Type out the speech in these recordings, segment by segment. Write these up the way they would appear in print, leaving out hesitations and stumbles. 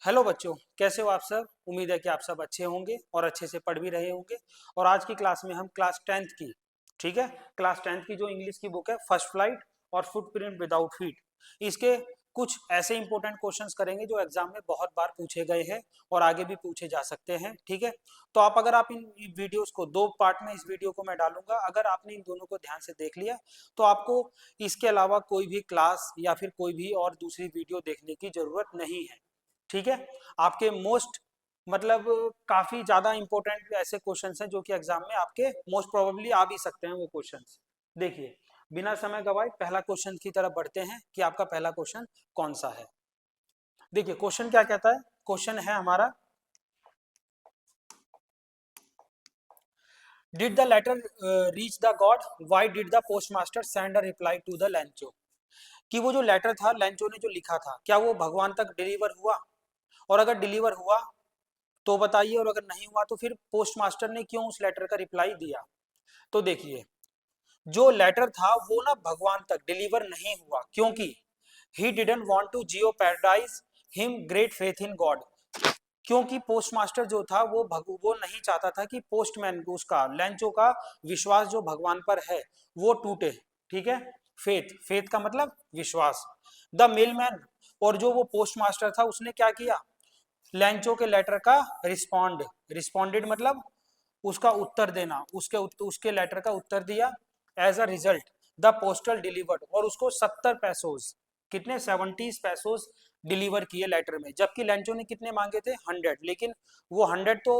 Hello बच्चों, कैसे हो आप सब। उम्मीद है कि आप सब अच्छे होंगे और अच्छे से पढ़ भी रहे होंगे। और आज की क्लास में हम क्लास 10th की, ठीक है, क्लास 10th की जो इंग्लिश की बुक है फर्स्ट फ्लाइट और फुटप्रिंट विदाउट फीट, इसके कुछ ऐसे इंपॉर्टेंट क्वेश्चंस करेंगे जो एग्जाम में बहुत बार पूछे गए हैं और आगे भी पूछे जा सकते हैं। ठीक है, तो अगर आप इन वीडियोस को दो पार्ट में, इस वीडियो को मैं डालूंगा, अगर आपने इन दोनों को ध्यान से देख लिया तो आपको इसके अलावा कोई भी क्लास या फिर कोई भी और दूसरी वीडियो देखने की जरूरत नहीं है। ठीक है, आपके मोस्ट मतलब काफी ज्यादा इंपॉर्टेंट ऐसे क्वेश्चंस हैं जो कि एग्जाम में आपके मोस्ट प्रोबेबली आ भी सकते हैं वो क्वेश्चंस। देखिए, बिना समय गवाए पहला क्वेश्चन की तरफ बढ़ते हैं कि आपका पहला क्वेश्चन कौन सा है। देखिए क्वेश्चन क्या कहता है। क्वेश्चन है हमारा, did the letter reach the God, why did the postmaster send a reply to the Lencho. कि वो जो लेटर था लेंचो ने जो लिखा था, क्या वो भगवान तक डिलीवर हुआ, और अगर डिलीवर हुआ तो बताइए, और अगर नहीं हुआ तो फिर पोस्ट मास्टर ने क्यों उस लेटर का रिप्लाई दिया। तो देखिए, जो लेटर था वो ना भगवान तक डिलीवर नहीं हुआ क्योंकि he didn't want to jeopardize him great faith in God. क्योंकि पोस्ट मास्टर जो था वो नहीं चाहता था कि पोस्टमैन उसका लेंचो का विश्वास जो भगवान पर है वो टूटे। ठीक है, फेथ, फेथ का मतलब विश्वास। द मेलमैन, और जो वो पोस्ट मास्टर था उसने क्या किया, लैंचो के लेटर का रिस्पॉन्डेड मतलब उसका उत्तर देना, उसके लेटर का उत्तर दिया। As a result the postal delivered, और उसको 70 पैसोस, कितने 70 पैसोस डिलीवर किए लेटर में, जबकि लैंचो ने कितने मांगे थे 100, लेकिन वो 100 तो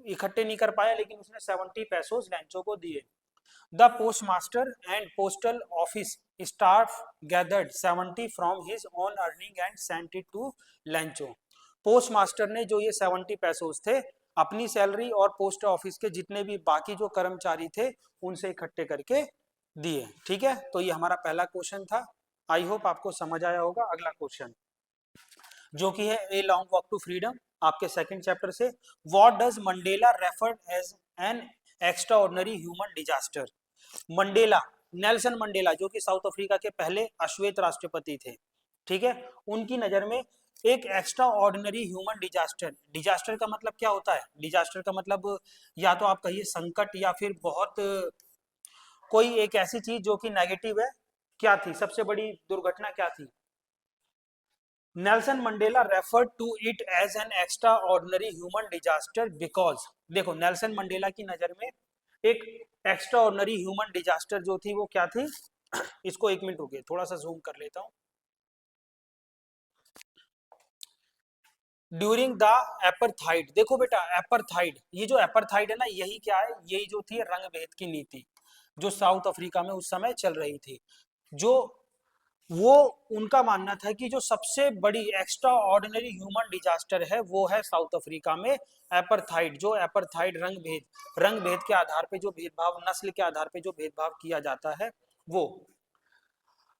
इकट्ठे नहीं कर पाया, लेकिन उसने 70 पैसोस लैंचो को दिए। The postmaster and postal office staff gathered 70 from his own earning and sent it to Lencho. Postmaster ने जो ये 70 पैसोस थे अपनी सैलरी और पोस्ट ऑफिस के जितने भी बाकी जो कर्मचारी थे उनसे इकट्ठे करके दिए। ठीक है, तो ये हमारा पहला क्वेश्चन था। आई होप आपको समझ आया होगा। अगला क्वेश्चन जो कि है a long walk to freedom, आपके सेकंड चैप्टर से, what does Mandela referred as an extraordinary human disaster. Mandela, Nelson Mandela जो कि साउथ अफ्रीका के पहले अश्वेत राष्ट्रपति थे, ठीक है, उनकी नजर में एक extra ordinary human disaster, disaster का मतलब क्या होता है, डिजास्टर का मतलब या तो आप कहिए संकट या फिर बहुत कोई एक ऐसी चीज जो कि नेगेटिव है। क्या थी सबसे बड़ी दुर्घटना, क्या थी। Nelson Mandela referred to it as an extraordinary human disaster because, देखो नेल्सन मंडेला की नजर में एक एक्स्ट्रा ऑर्डिनरी ह्यूमन डिजास्टर जो थी वो क्या थी। इसको एक मिनट रुकिए, थोड़ा सा जूम कर लेता हूं। ड्यूरिंग द एपरथाइड, देखो बेटा एपरथाइड, ये जो एपरथाइड है ना, यही क्या है, यही जो थी रंग भेद की नीति जो साउथ अफ्रीका में उस समय चल रही थी। जो वो उनका मानना था कि जो सबसे बड़ी एक्स्ट्रा ऑर्डिनरी ह्यूमन डिजास्टर है वो है साउथ अफ्रीका में एपरथाइड। जो एपरथाइड रंग भेद के आधार पे जो भेदभाव, नस्ल के आधार पे जो भेदभाव किया जाता है वो।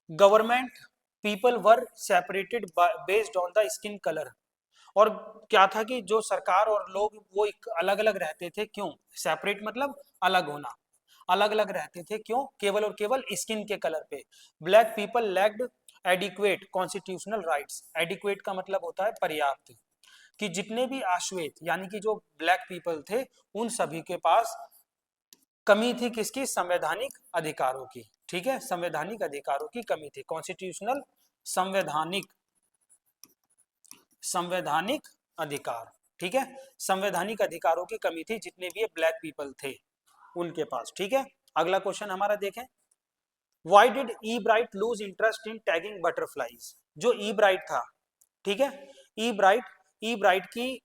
Government people were separated based on the skin colour, और क्या था कि जो सरकार और लोग वो अलग अलग रहते थे। क्यों सेपरेट मतलब अलग होना, अलग अलग रहते थे क्यों, केवल और केवल स्किन के कलर पे। Black people lacked adequate constitutional rights, adequate का मतलब होता है पर्याप्त, कि जितने भी आश्वेत यानी कि जो ब्लैक पीपल थे उन सभी के पास कमी थी, किसकी, संवैधानिक अधिकारों की। ठीक है, संवैधानिक अधिकारों की कमी थी, कॉन्स्टिट्यूशनल संवैधानिक, संवैधानिक अधिकार। ठीक है, संवैधानिक अधिकारों की कमी थी जितने भी ब्लैक पीपल थे उनके पास। ठीक है, अगला क्वेश्चन हमारा देखें, why did E bright loose interest in tagging butterflies. जो ई ब्राइट था, ठीक है, ई ब्राइट की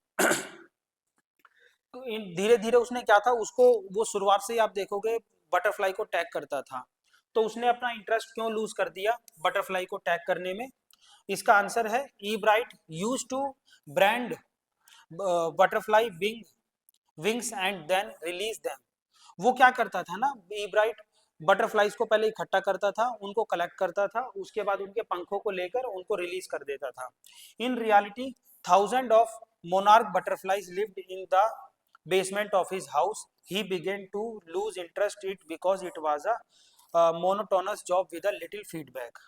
धीरे धीरे उसने क्या था, उसको वो शुरुआत से ही आप देखोगे बटरफ्लाई को टैग करता था, तो उसने अपना इंटरेस्ट क्यों लूज कर दिया बटरफ्लाई को टैग करने में। इसका आंसर है Ebright use to brand butterfly wings and then release them. वो क्या करता था ना, ई ब्राइट बटरफ्लाईज को पहले इकट्ठा करता था, उनको कलेक्ट करता था, उसके बाद उनके पंखों को लेकर उनको रिलीज कर देता था। In reality thousand of monarch butterflies lived in the basement of his house, he began to lose interest it because it was a monotonous job with a little feedback.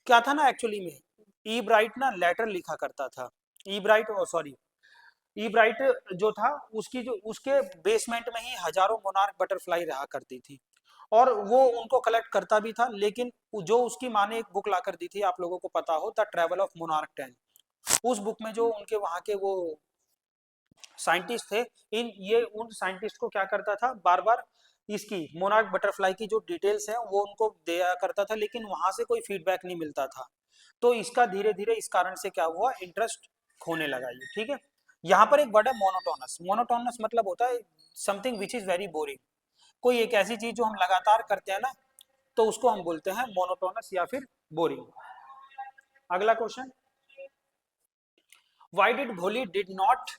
क्या था ना एक्चुअली में, ई bright ना letter लिखा करता था, ई bright, sorry, ई bright जो था उसकी जो उसके बेसमेंट में ही हजारों मोनार्क बटरफ्लाई रहा करती थी, और वो उनको कलेक्ट करता भी था। लेकिन जो उसकी माँ ने एक बुक ला कर दी थी, आप लोगों को पता हो, द ट्रेवल ऑफ मोनार्क 10, उस बुक में जो उनके वहां के वो साइंटिस्ट थे, इन ये उन साइंटिस्ट को क्या करता था, बार बार इसकी मोनार्क बटरफ्लाई की जो डिटेल्स हैं वो उनको दिया करता था, लेकिन वहां से कोई फीडबैक नहीं मिलता था। तो इसका धीरे धीरे इस कारण से क्या हुआ, इंटरेस्ट खोने लगा ये, ठीक है। यहाँ पर एक वर्ड है मोनोटोनस। मोनोटोनस मतलब होता है something which is very boring, कोई एक ऐसी चीज जो हम लगातार करते हैं ना, तो उसको हम बोलते हैं मोनोटोनस या फिर बोरिंग। अगला क्वेश्चन, व्हाई डिड भोली डिड नॉट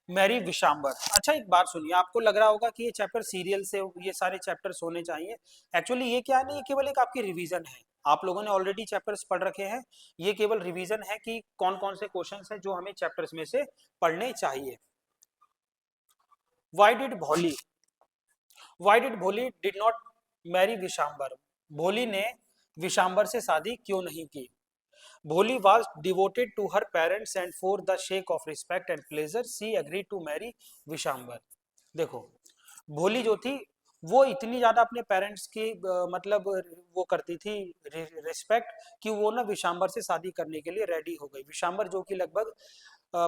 मैरी विशांबर। अच्छा एक बात सुनिए, आपको लग रहा होगा कि ये चैप्टर सीरियल से ये सारे चैप्टर्स होने चाहिए। एक्चुअली ये क्या है ना, ये केवल एक आपकी रिवीजन है, आप लोगों ने ऑलरेडी चैप्टर्स पढ़ रखे हैं, ये केवल रिवीजन है कि कौन कौन से क्वेश्चंस हैं जो हमें चैप्टर्स में से पढ़ने चाहिए। व्हाई डिड भोली, व्हाई डिड भोली डिड नॉट मैरी विशांबर, भोली ने विशांबर से शादी क्यों नहीं की। भोली was devoted to her parents and for the sake of respect and pleasure she agreed to marry विशांबर। देखो, भोली जो थी वो इतनी ज्यादा अपने पेरेंट्स की मतलब वो करती थी रिस्पेक्ट, कि वो ना विशांबर से शादी करने के लिए रेडी हो गई। विशांबर जो कि लगभग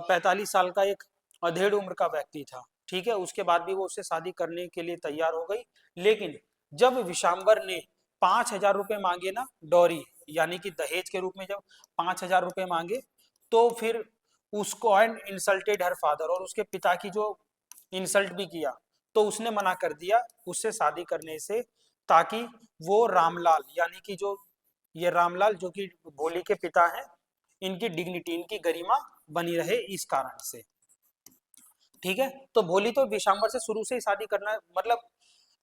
45 साल का एक अधेड़ उम्र का व्यक्ति था, ठीक है, उसके बाद भी वो उससे शादी करने के लिए तैयार हो गई। लेकिन जब विशांबर ने 5,000 रुपये मांगे ना डॉरी, यानी कि दहेज के रूप में जब 5,000 रुपये मांगे, तो फिर उसको एंड इंसल्टेड हर फादर, और उसके पिता की जो इंसल्ट भी किया, तो उसने मना कर दिया उससे शादी करने से, ताकि वो रामलाल, यानी कि जो ये रामलाल जो कि भोली के पिता हैं, इनकी डिग्निटी, इनकी गरिमा बनी रहे इस कारण से, ठीक है। तो भोली तो विशांबर से शुरू से ही शादी करना, मतलब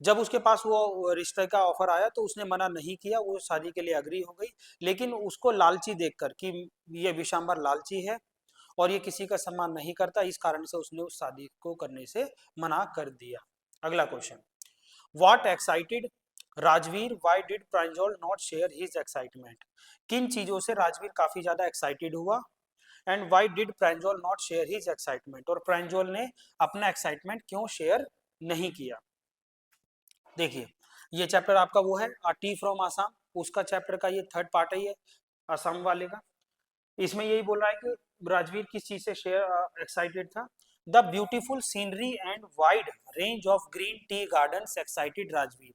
जब उसके पास वो रिश्ते का ऑफर आया तो उसने मना नहीं किया, वो शादी के लिए अग्री हो गई। लेकिन उसको लालची देखकर कि ये विशांबर लालची है और ये किसी का सम्मान नहीं करता, इस कारण से उसने उस शादी को करने से मना कर दिया। अगला question, what excited Rajveer, why did Pranjal not share his excitement. किन चीजों से राजवीर काफी ज्यादा एक्साइटेड हुआ, and why did Pranjal not share his excitement, और प्रांजल ने अपना एक्साइटमेंट क्यों शेयर नहीं किया। देखिए, ये चैप्टर आपका वो है टी फ्रॉम आसाम, उसका चैप्टर का ये थर्ड पार्ट है, ये आसाम वाले का। इसमें यही बोल रहा है कि राजवीर किस चीज से शेयर एक्साइटेड था। The beautiful scenery and wide range of green tea gardens excited Rajveer.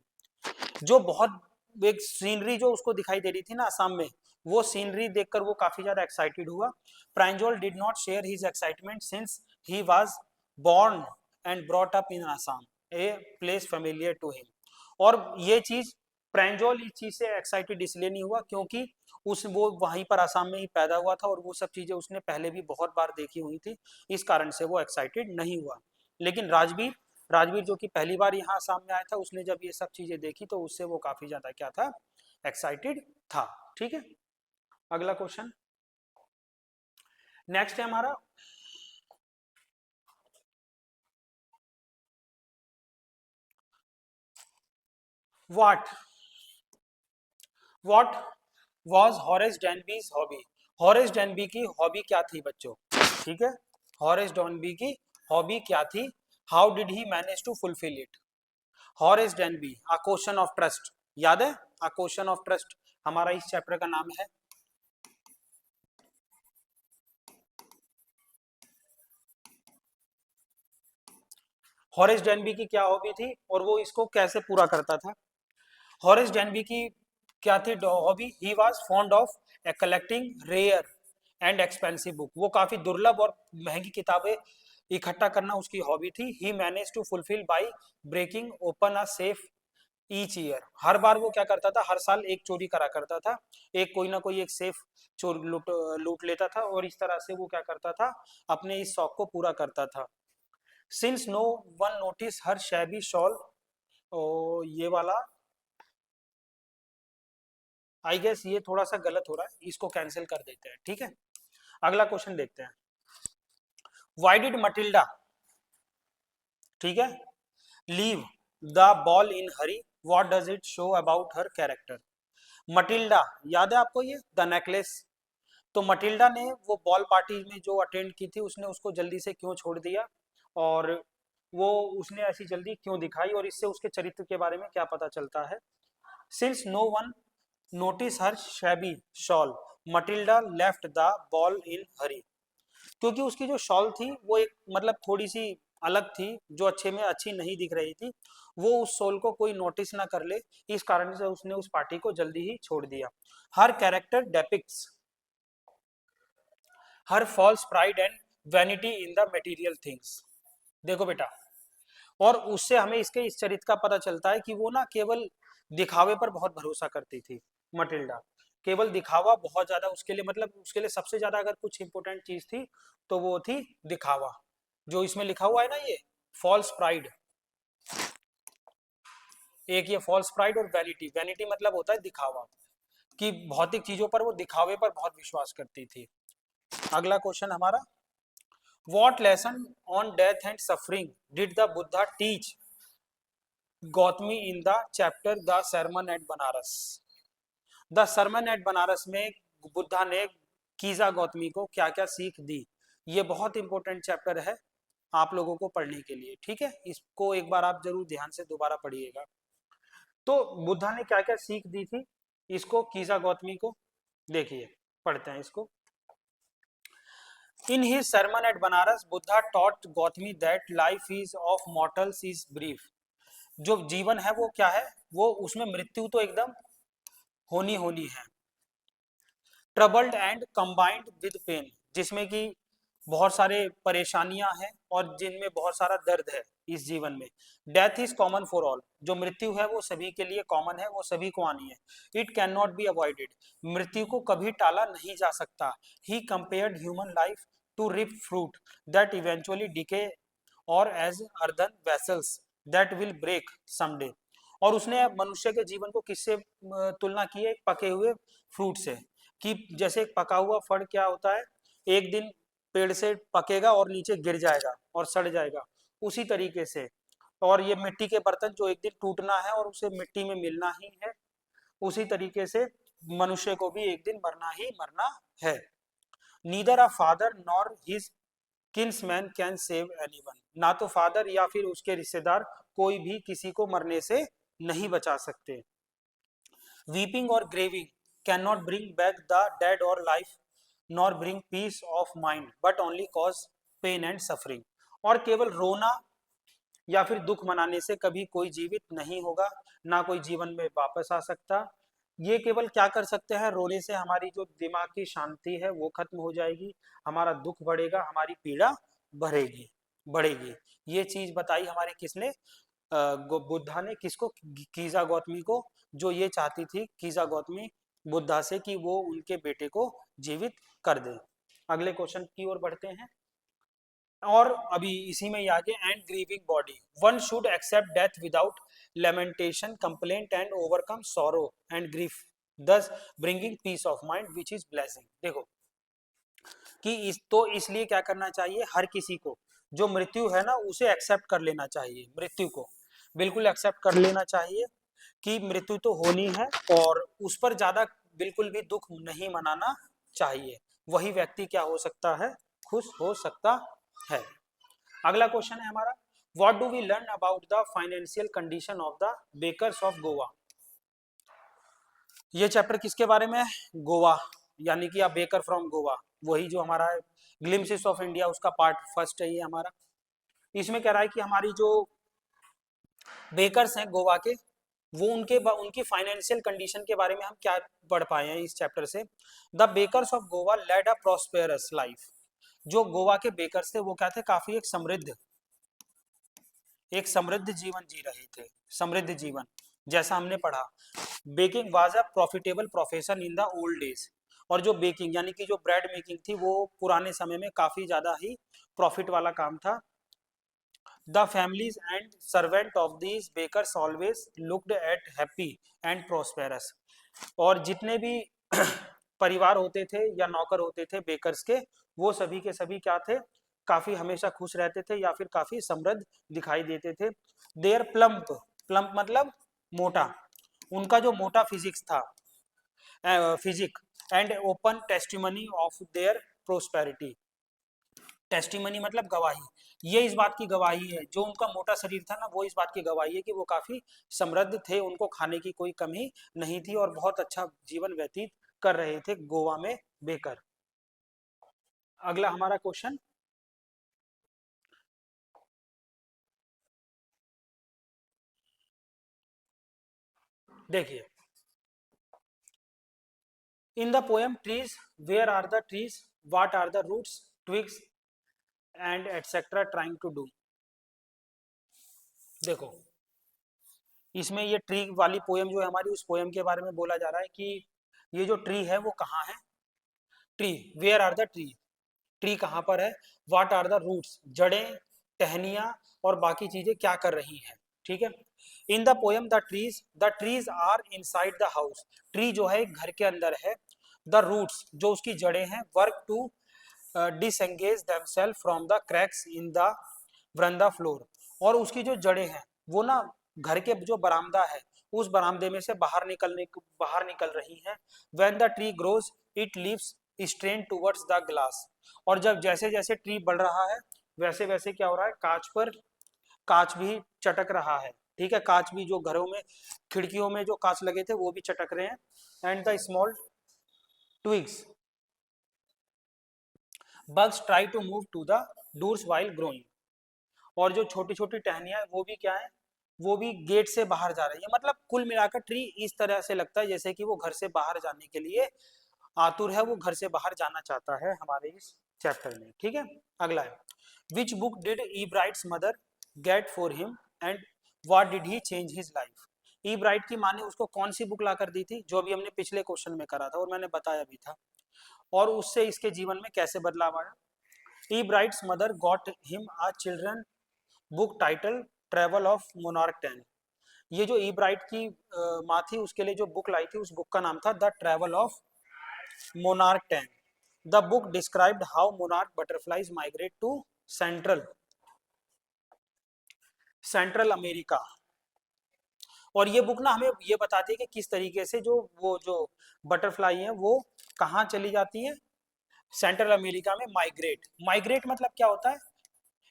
जो बहुत एक सीनरी जो उसको दिखाई दे रही थी ना आसाम में, वो सीनरी देखकर वो काफी ज्यादा एक्साइटेड हुआ। Pranjal did not share his excitement since he was born and brought up in Assam, a place familiar to him. और ये चीज, प्रांजल इस चीज से एक्साइटेड इसलिए नहीं हुआ क्योंकि उस वो वहीं पर आसाम में ही पैदा हुआ था और वो सब चीजें उसने पहले भी बहुत बार देखी हुई थी, इस कारण से वो एक्साइटेड नहीं हुआ। लेकिन राजवीर, राजवीर जो कि पहली बार यहाँ आसाम में आया था, उसने जब ये सब चीजें देखी तो उससे वो काफी ज्यादा क्या था, एक्साइटेड था, ठीक है। अगला क्वेश्चन, नेक्स्ट है हमारा, what what was Horace Danby's hobby. Horace Danby की हॉबी क्या थी बच्चों, ठीक है, हॉरेस डेनबी की हॉबी क्या थी, how did he manage to fulfil it. Horace Denby, a question of trust, याद है, अ क्वेश्चन ऑफ ट्रस्ट हमारा इस चैप्टर का नाम है। हॉरेस डेनबी की क्या हॉबी थी और वो इसको कैसे पूरा करता था। हॉरेस डेनबी की क्या थी hobby, he was fond of collecting rare and expensive book, वो काफी दुर्लभ और महंगी किताबें इकट्ठा करना उसकी हॉबी थी। He manage to fulfil by breaking open a safe each year, हर बार वो क्या करता था, हर साल एक चोरी करा करता था, एक कोई ना कोई एक सेफ चोर लूट लूट लेता था, और इस तरह से वो क्या करता था, अपने इस शौक को पूरा करता था। Since no one notice her shabby shawl, ये वाला आई गेस ये थोड़ा सा गलत हो रहा है, इसको कैंसिल कर देते हैं, ठीक है। अगला क्वेश्चन देखते हैं, व्हाई डिड मटिल्डा, ठीक है, leave the ball in Hari, what does it show about her character. Matilda, याद है आपको ये द नेकलेस, तो मटिल्डा ने वो बॉल पार्टी में जो अटेंड की थी उसने उसको जल्दी से क्यों छोड़ दिया, और वो उसने ऐसी जल्दी क्यों दिखाई, और इससे उसके चरित्र के बारे में क्या पता चलता है। Since no one notice her shabby shawl Matilda left the ball in hurry. क्योंकि उसकी जो शॉल थी वो एक मतलब थोड़ी सी अलग थी, जो अच्छे में अच्छी नहीं दिख रही थी, वो उस शॉल को कोई नोटिस ना कर ले, इस कारण से उसने उस पार्टी को जल्दी ही छोड़ दिया। Her character depicts her false pride and vanity in the material things. देखो बेटा, और उससे हमें इसके इस चरित्र का पता चलता है कि वो ना केवल दिखावे पर बहुत भरोसा करती थी मटिल्डा। केवल दिखावा बहुत ज्यादा उसके लिए, मतलब उसके लिए सबसे ज्यादा अगर कुछ इंपॉर्टेंट चीज थी तो वो थी दिखावा। जो इसमें लिखा हुआ है ना ये फॉल्स प्राइड, एक ये फॉल्स प्राइड और वैनिटी। वैनिटी मतलब होता है दिखावा, कि भौतिक चीजों पर वो दिखावे पर बहुत विश्वास करती थी। अगला क्वेश्चन हमारा, what lesson on death and suffering did the Buddha teach Gautami in the chapter the sermon at Banaras. The sermon at Banaras में बुद्धा ने कीजा गौतमी को क्या क्या सीख दी। ये बहुत इंपॉर्टेंट चैप्टर है आप लोगों को पढ़ने के लिए, ठीक है, इसको एक बार आप जरूर ध्यान से दोबारा पढ़िएगा। तो बुद्धा ने क्या क्या सीख दी थी इसको कीजा गौतमी को, देखिए पढ़ते हैं इसको। In his sermon at Banaras Buddha taught Gautami that life is of mortals is brief। जो जीवन है वो क्या है, वो उसमें मृत्यु तो एकदम होनी होनी है। Troubled and combined with pain, जिसमें कि बहुत सारे परेशानियां हैं और जिनमें बहुत सारा दर्द है इस जीवन में। Death is common for all, जो मृत्यु है वो सभी के लिए कॉमन है, वो सभी को आनी है। It can not be avoided, मृत्यु को कभी टाला नहीं जा सकता। He compared human life to ripe fruit that eventually decay और as earthen vessels that will break someday. और उसने मनुष्य के जीवन को किससे तुलना की है, पके हुए फ्रूट से, कि जैसे एक पका हुआ फल क्या होता है, एक दिन पेड़ से पकेगा और नीचे गिर जाएगा और सड़ जाएगा, उसी तरीके से। और ये मिट्टी के बर्तन जो एक दिन टूटना है और उसे मिट्टी में मिलना ही है, उसी तरीके से मनुष्य को भी एक दिन मरना ही मरना है। Neither a father nor his kinsman can save anyone, ना तो फादर या फिर उसके रिश्तेदार कोई भी किसी को मरने से नहीं बचा सकते। वीपिंग और grieving can not bring back the dead और life nor bring peace of mind but only cause pain and suffering. और केवल रोना या फिर दुख मनाने से कभी कोई जीवित नहीं होगा, ना कोई जीवन में वापस आ सकता। ये केवल क्या कर सकते हैं, रोने से हमारी जो दिमाग की शांति है वो खत्म हो जाएगी, हमारा दुख बढ़ेगा, हमारी पीड़ा बढ़ेगी बढ़ेगी। ये चीज बताई हमारे किसने, बुद्धा ने, किसको, कीजा गौतमी को, जो ये चाहती थी कीजा गौतमी बुद्धा से कि वो उनके बेटे को जीवित कर दे। अगले क्वेश्चन की ओर बढ़ते हैं, और अभी इसी में आगे, and grieving body one should accept death without lamentation complaint and overcome sorrow and grief thus bringing peace of mind which is blessing. देखो कि इसलिए क्या करना चाहिए, हर किसी को जो मृत्यु है ना उसे एक्सेप्ट कर लेना चाहिए, मृत्यु को बिल्कुल एक्सेप्ट कर लेना चाहिए कि मृत्यु तो होनी है, और उस पर ज्यादा बिल्कुल भी दुख नहीं मनाना चाहिए। वही व्यक्ति क्या हो सकता है, खुश हो सकता है। अगला क्वेश्चन है हमारा, what do we learn about the financial condition of the bakers of Goa. ये चैप्टर किसके बारे में है, गोवा, यानी कि आप बेकर फ्रॉम गोवा, वही जो हमारा ग्लिम्सिस ऑफ इंडिया उसका पार्ट फर्स्ट है ये हमारा। इसमें कह रहा है कि हमारी जो बेकर्स हैं गोवा के, वो उनकी फाइनेंशियल कंडीशन के बारे में हम क्या पढ़ पाए हैं इस चैप्टर से। The bakers of Goa led a prosperous life, जो गोवा के बेकर्स थे वो क्या थे, काफी एक समृद्ध जीवन जी रहे थे, समृद्ध जीवन, जैसा हमने पढ़ा। Baking was a profitable profession in the old days, और जो बेकिंग यानी कि जो ब्रेड मेकिंग थी वो पुराने समय में काफी ज्यादा ही प्रॉफिट वाला काम था। The families and servant of these bakers always looked at happy and prosperous, और जितने भी परिवार होते थे या नौकर होते थे बेकर्स के, वो सभी के सभी क्या थे, काफी हमेशा खुश रहते थे या फिर काफी समृद्ध दिखाई देते थे। देयर प्लम्प, मतलब मोटा, उनका जो मोटा फिजिक्स था, physique, and open testimony of their prosperity. Testimony मतलब गवाही, ये इस बात की गवाही है, जो उनका मोटा शरीर था ना, वो इस बात की गवाही है कि वो काफी समृद्ध थे, उनको खाने की कोई कमी नहीं थी और बहुत अच्छा जीवन व्यतीत कर रहे थे गोवा में बेकर। अगला हमारा क्वेश्चन, देखिए, in the poem trees, where are the trees, what are the roots, twigs and etcetera trying to do. देखो, इसमें ये ट्री वाली पोएम जो है हमारी, उस पोएम के बारे में बोला जा रहा है कि ये जो ट्री है वो कहाँ है। Tree, where are the tree, tree कहाँ पर है। व्हाट आर द रूट्स, जड़ें, टहनियाँ और बाकी चीजें क्या कर रही हैं, ठीक है। In the poem the trees are inside the house, tree जो है घर के अंदर है। द रूट्स, जो उसकी जड़ें हैं, work to disengage themself from the cracks in the veranda floor, और उसकी जो जड़ें हैं वो ना घर के जो बरामदा है उस बरामदे में से बाहर निकल रही हैं। When the tree grows it leaves strain towards the glass, और जब जैसे जैसे ट्री बढ़ रहा है वैसे वैसे क्या हो रहा है, कांच पर कांच भी चटक रहा है, ठीक है। कांच भी जो घरों में खिड़कियों में जो कांच लगे थे वो भी चटक रहे हैं। And the small twigs bugs try to move to the doors while growing, और जो छोटी छोटी टहनियां वो भी क्या है, वो भी गेट से बाहर जा रही है। मतलब कुल मिलाकर ट्री इस तरह से लगता है जैसे कि वो घर से बाहर जाने के लिए आतुर है, वो घर से बाहर जाना चाहता है हमारे इस चैप्टर में, ठीक है। अगला है, which book did E brides mother get for him and what did he change his life. E bright की माँ ने उसको कौन सी बुक ला कर दी थी, जो अभी हमने पिछले क्वेश्चन में करा था और मैंने बताया भी था, और उससे इसके जीवन में कैसे बदलाव आया। Ebright's mother got him a children book titled travel of monarch 10। ये जो ई ब्राइट की माँ थी उसके लिए जो बुक लाई थी, उस बुक का नाम था the travel of monarch 10। The book described how monarch butterflies migrate to central central America, और ये बुक ना हमें ये बताती है कि किस तरीके से जो बटरफ्लाई है वो कहाँ चली जाती है, सेंट्रल अमेरिका में माइग्रेट। माइग्रेट मतलब क्या होता है,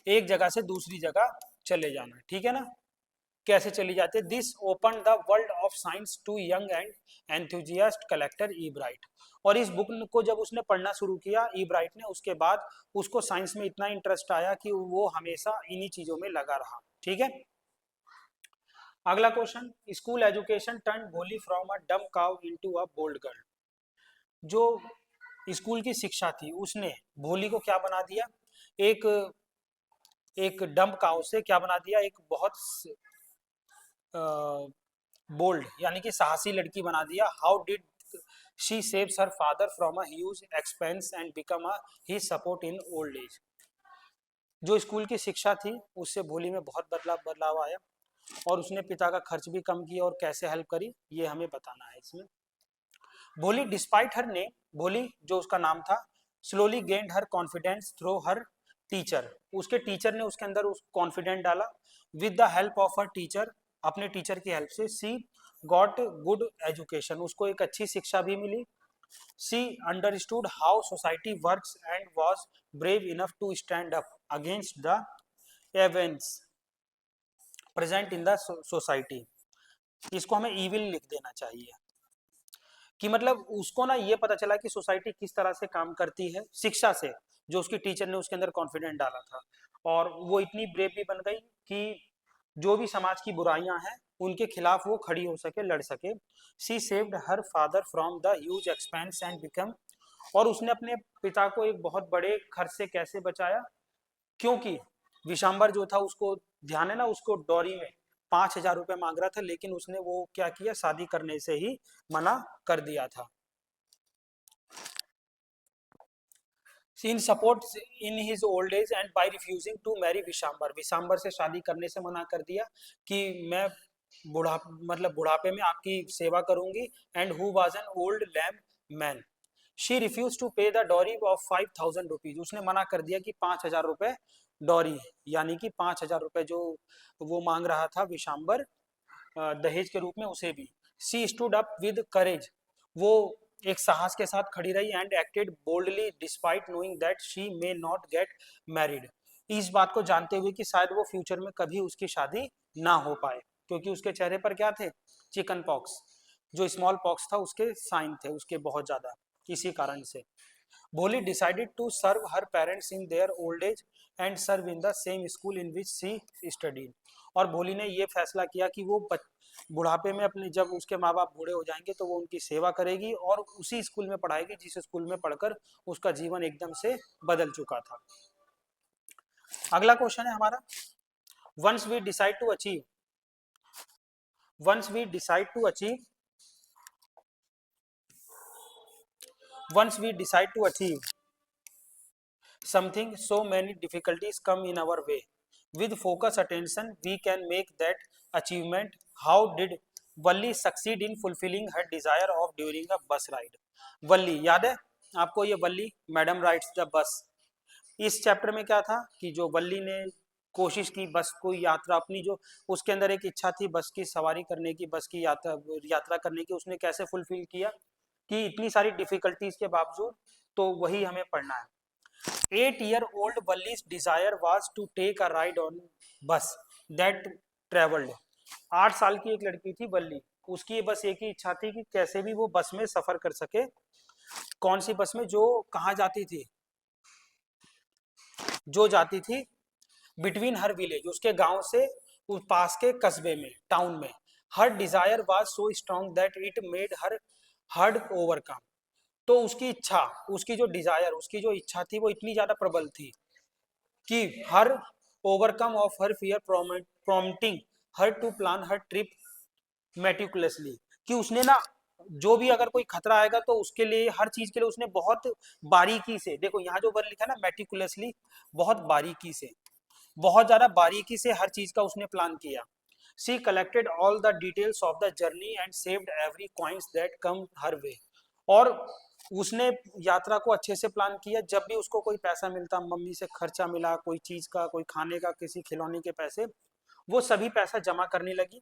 एक जगह से दूसरी जगह चले जाना, ठीक है ना। कैसे चली जाती है। This open the world of science to young and enthusiast collector Ebright, और इस बुक को जब उसने पढ़ना शुरू किया ई ब्राइट ने, उसके बाद उसको साइंस में इतना इंटरेस्ट आया कि वो हमेशा इन्हीं चीजों में लगा रहा, ठीक है। अगला question, school education turn Bholi from a dumb cow into a bold girl. जो स्कूल की शिक्षा थी उसने भोली को क्या बना दिया, एक एक डम काउ से क्या बना दिया, एक बहुत बोल्ड यानी कि साहसी लड़की बना दिया। How did she saves her father from a huge expense and become a he support in old age. जो स्कूल की शिक्षा थी उससे भोली में बहुत बदलाव बदलाव आया, और उसने पिता का खर्च भी कम किया, और कैसे हेल्प करी ये हमें बताना है इसमें। भोली डिस्पाइट हर नेम, भोली जो उसका नाम था, स्लोली गेन्ड हर कॉन्फिडेंस थ्रू हर टीचर, उसके टीचर ने उसके अंदर उस कॉन्फिडेंट डाला। With the help of her teacher, अपने टीचर की हेल्प से, सी गॉट गुड एजुकेशन, उसको एक अच्छी शिक्षा भी मिली। She understood how society works and was brave enough to stand up against the events present in the society. इसको हमें इविल लिख देना चाहिए, कि मतलब उसको ना ये पता चला कि सोसाइटी किस तरह से काम करती है शिक्षा से, जो उसकी टीचर ने उसके अंदर कॉन्फिडेंट डाला था, और वो इतनी ब्रेव भी बन गई कि जो भी समाज की बुराइयां हैं उनके खिलाफ वो खड़ी हो सके, लड़ सके। She saved her father from the huge expense and become, और उसने अपने पिता को एक बहुत बड़े खर्च से कैसे बचाया, क्योंकि विशांबर जो था उसको ध्यान है ना, उसको डॉरी में 5,000 रुपये मांग रहा था, लेकिन उसने वो क्या किया, शादी करने से ही मना कर दिया था। In support in his old age and by refusing to marry Vishambar, Vishambar से शादी करने से मना कर दिया कि मैं बुढ़ापे में आपकी सेवा करूंगी। And who was an old lame man, she refuse to pay the dowry of 5,000 rupees, उसने मना कर दिया कि 5,000 रुपए डॉरी, यानी कि 5,000 रुपए जो वो मांग रहा था विशांबर दहेज के रूप में, उसे भी। सी स्टूड अप विद करेज, वो एक साहस के साथ खड़ी रही and acted boldly despite knowing that she may not get married, इस बात को जानते हुए कि शायद वो फ्यूचर में कभी उसकी शादी ना हो पाए, क्योंकि उसके चेहरे पर क्या थे, चिकन पॉक्स, जो स्मॉल पॉक्स था उसके साइन थे उसके बहुत ज्यादा, इसी कारण से Bholi decided to serve her parents in their old age and serve in the same school in which she studied, और भोली ने ये फैसला किया कि वो बुढ़ापे में अपने जब उसके माँ बाप बूढ़े हो जाएंगे तो वो उनकी सेवा करेगी और उसी स्कूल में पढ़ाएगी जिस स्कूल में पढ़कर उसका जीवन एकदम से बदल चुका था। अगला क्वेश्चन है हमारा, once we decide to achieve once we decide to achieve once we decide to achieve something, so many difficulties come in our way, with focus attention we can make that achievement. How did Valli succeed in fulfilling her desire of during a bus ride? वल्ली याद है आपको, ये वल्ली madam rides the bus, इस chapter में क्या था कि जो वल्ली ने कोशिश की बस को यात्रा अपनी, जो उसके अंदर एक इच्छा थी बस की सवारी करने की, बस की यात्रा यात्रा करने की, उसने कैसे फुलफिल किया कि इतनी सारी डिफिकल्टीज के बावजूद, तो वही हमें पढ़ना है। 8-year-old Wally's desire was to take a ride on bus that traveled. 8 साल की एक लड़की थी वल्ली, उसकी बस एक ही इच्छा थी कि कैसे भी वो बस में सफर कर सके। कौन सी बस में, जो कहाँ जाती थी, जो जाती थी बिटवीन हर विलेज, उसके गांव से उस पास के कस्बे में, टाउन में। Her desire was so strong that it made her heard overcome, तो उसकी इच्छा, उसकी जो डिजायर, उसकी जो इच्छा थी वो इतनी ज्यादा प्रबल थी कि her overcome of her fear prompting her to plan her trip meticulously, कि उसने ना जो भी अगर कोई खतरा आएगा तो उसके लिए, हर चीज के लिए उसने बहुत बारीकी से, देखो यहाँ जो वर्ड लिखा है ना मेटिकुलसली, बहुत बारीकी से, बहुत ज्यादा बारीकी से हर चीज का उसने प्लान किया। She collected all the details of the journey and saved every coins that come her way, और उसने यात्रा को अच्छे से प्लान किया, जब भी उसको कोई पैसा मिलता, मम्मी से खर्चा मिला, कोई चीज का, कोई खाने का, किसी खिलौने के पैसे, वो सभी पैसा जमा करने लगी।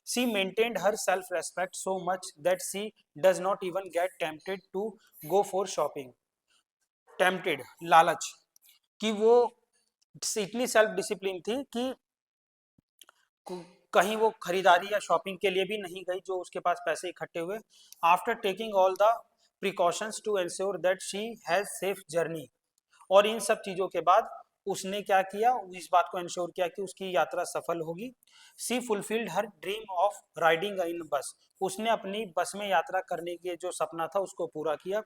She maintained her self respect so much that she does not even get tempted to go for shopping. Tempted, लालच, कि वो इतनी सेल्फ डिसिप्लिन थी कि कहीं वो खरीदारी या शॉपिंग के लिए भी नहीं गई जो उसके पास पैसे इकट्ठे हुए। After taking all the precautions to ensure that she has safe journey, और इन सब चीजों के बाद उसने क्या किया, इस बात को इंश्योर किया कि उसकी यात्रा सफल होगी। She fulfilled her dream of riding in bus, उसने अपनी बस में यात्रा करने के जो सपना था उसको पूरा किया।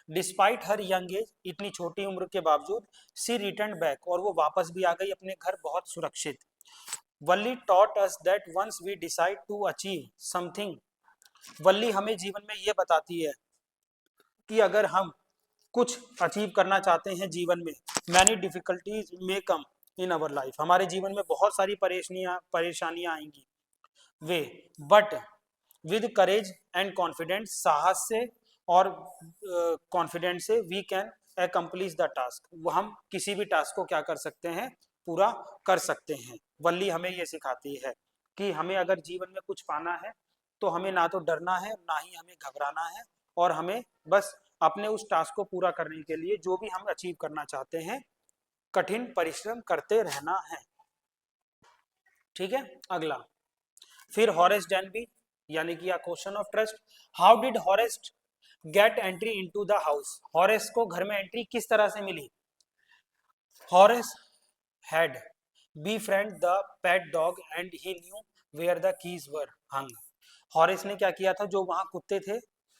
डिस्पाइट हर यंग एज, इतनी छोटी उम्र के बावजूद, सी रिटर्न बैक, और वो वापस भी आ गई अपने घर बहुत सुरक्षित। Valli taught us that once we decide to achieve something, Valli हमें जीवन में ये बताती है कि अगर हम कुछ अचीव करना चाहते हैं जीवन में, many difficulties may come in our life, हमारे जीवन में बहुत सारी परेशानियां आएंगी, वे but with courage and confidence, साहस से और कॉन्फिडेंस से we can accomplish the task, वो हम किसी भी टास्क को क्या कर सकते हैं, पूरा कर सकते हैं। वल्ली हमें ये सिखाती है कि हमें अगर जीवन में कुछ पाना है तो हमें ना तो डरना है, ना ही हमें घबराना है, और हमें बस अपने उस टास्क को पूरा करने के लिए, जो भी हम अचीव करना चाहते हैं, कठिन परिश्रम करते रहना है। ठीक है, अगला फिर हॉरेस डेनबी, यानी कि question of trust. How did Horace get entry into the house, Horace को घर में एंट्री किस तरह से मिली। Horace had befriend the pet dog and he knew where the keys were hung, Horace ने क्या किया था, जो वहां कुत्ते थे,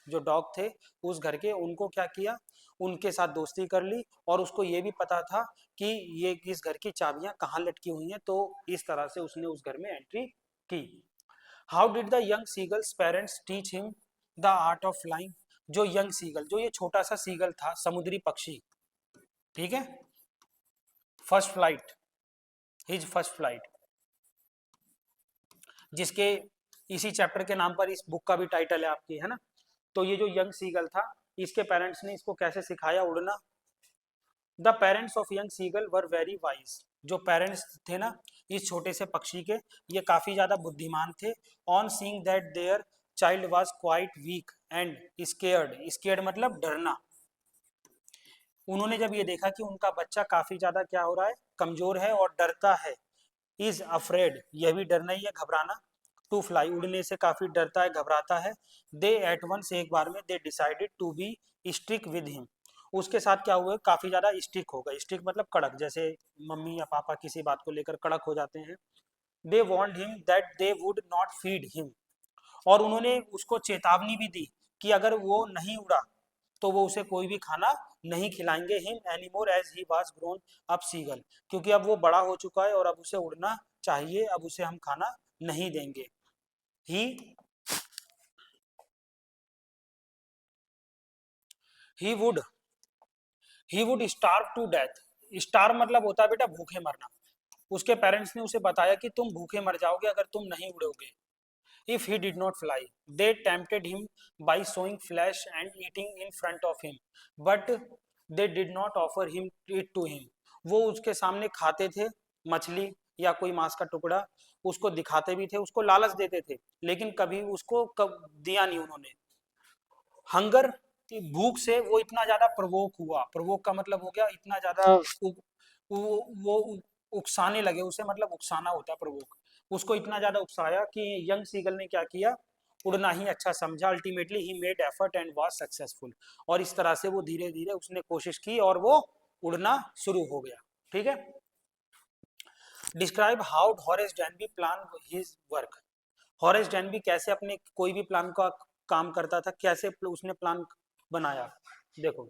जो डॉग थे उस घर के, उनको क्या किया, उनके साथ दोस्ती कर ली, और उसको ये भी पता था कि ये इस घर की चाबियां कहाँ लटकी हुई हैं, तो इस तरह से उसने उस घर में एंट्री की। How did the young seagulls parents teach him the art of flying, जो यंग सीगल, जो ये छोटा सा सीगल था, समुद्री पक्षी, ठीक है, first flight, his first flight, जिसके इसी चैप्टर के नाम पर इस बुक का भी टाइटल है आपकी, है ना। तो ये जो यंग सीगल था, इसके पेरेंट्स ने इसको कैसे सिखाया उड़ना। The parents of young seagull were very wise, जो पेरेंट्स थे ना इस छोटे से पक्षी के, ये काफी ज्यादा बुद्धिमान थे। On seeing that their child was quite weak and scared, scared मतलब डरना। उन्होंने जब ये देखा कि उनका बच्चा काफी ज्यादा क्या हो रहा है, कमजोर है और डरता है, इज अफ्रेड, यह भी डरना ही है, घबराना, टू फ्लाई, उड़ने से काफी डरता है, घबराता है, दे एट वंस, एक बार में, they decided to be strict with him, उसके साथ क्या हुआ, काफी ज्यादा स्ट्रिक होगा, स्ट्रिक मतलब कड़क, जैसे मम्मी या पापा किसी बात को लेकर कड़क हो जाते हैं। They want him that they would not feed him, और उन्होंने उसको चेतावनी भी दी कि अगर वो नहीं उड़ा तो वो उसे कोई भी खाना नहीं खिलाएंगे, him anymore as he was grown up seagull, क्योंकि अब वो बड़ा हो चुका है और अब उसे उड़ना चाहिए, अब उसे हम खाना नहीं देंगे। He he would he would starve to death, starve मतलब होता है बेटा भूखे मरना, उसके पेरेंट्स ने उसे बताया कि तुम भूखे मर जाओगे अगर तुम नहीं उड़ोगे। If he did not fly, they tempted him by showing flesh and eating in front of him, but they did not offer him it to him. वो उसके सामने खाते थे मछली या कोई मांस का टुकड़ा, उसको दिखाते भी थे, उसको लालच देते थे, लेकिन कभी उसको दिया नहीं उन्होंने। हंगर की भूख से वो इतना ज्यादा प्रवोक हुआ, प्रवोक का मतलब हो गया इतना ज्यादा वो उकसाने लगे उसे, मतलब उकसाना होता है प्रवोक, उसको इतना ज्यादा उकसाया कि यंग सीगल ने क्या किया, उड़ना ही अच्छा समझा, ultimately he made effort and was successful, और इस तरह से वो धीरे धीरे उसने कोशिश की और वो उड़ना शुरू हो गया। ठीक है, describe how Horace डैनबी plan his work, Horace डैनबी कैसे अपने कोई भी प्लान का काम करता था, कैसे उसने प्लान बनाया। देखो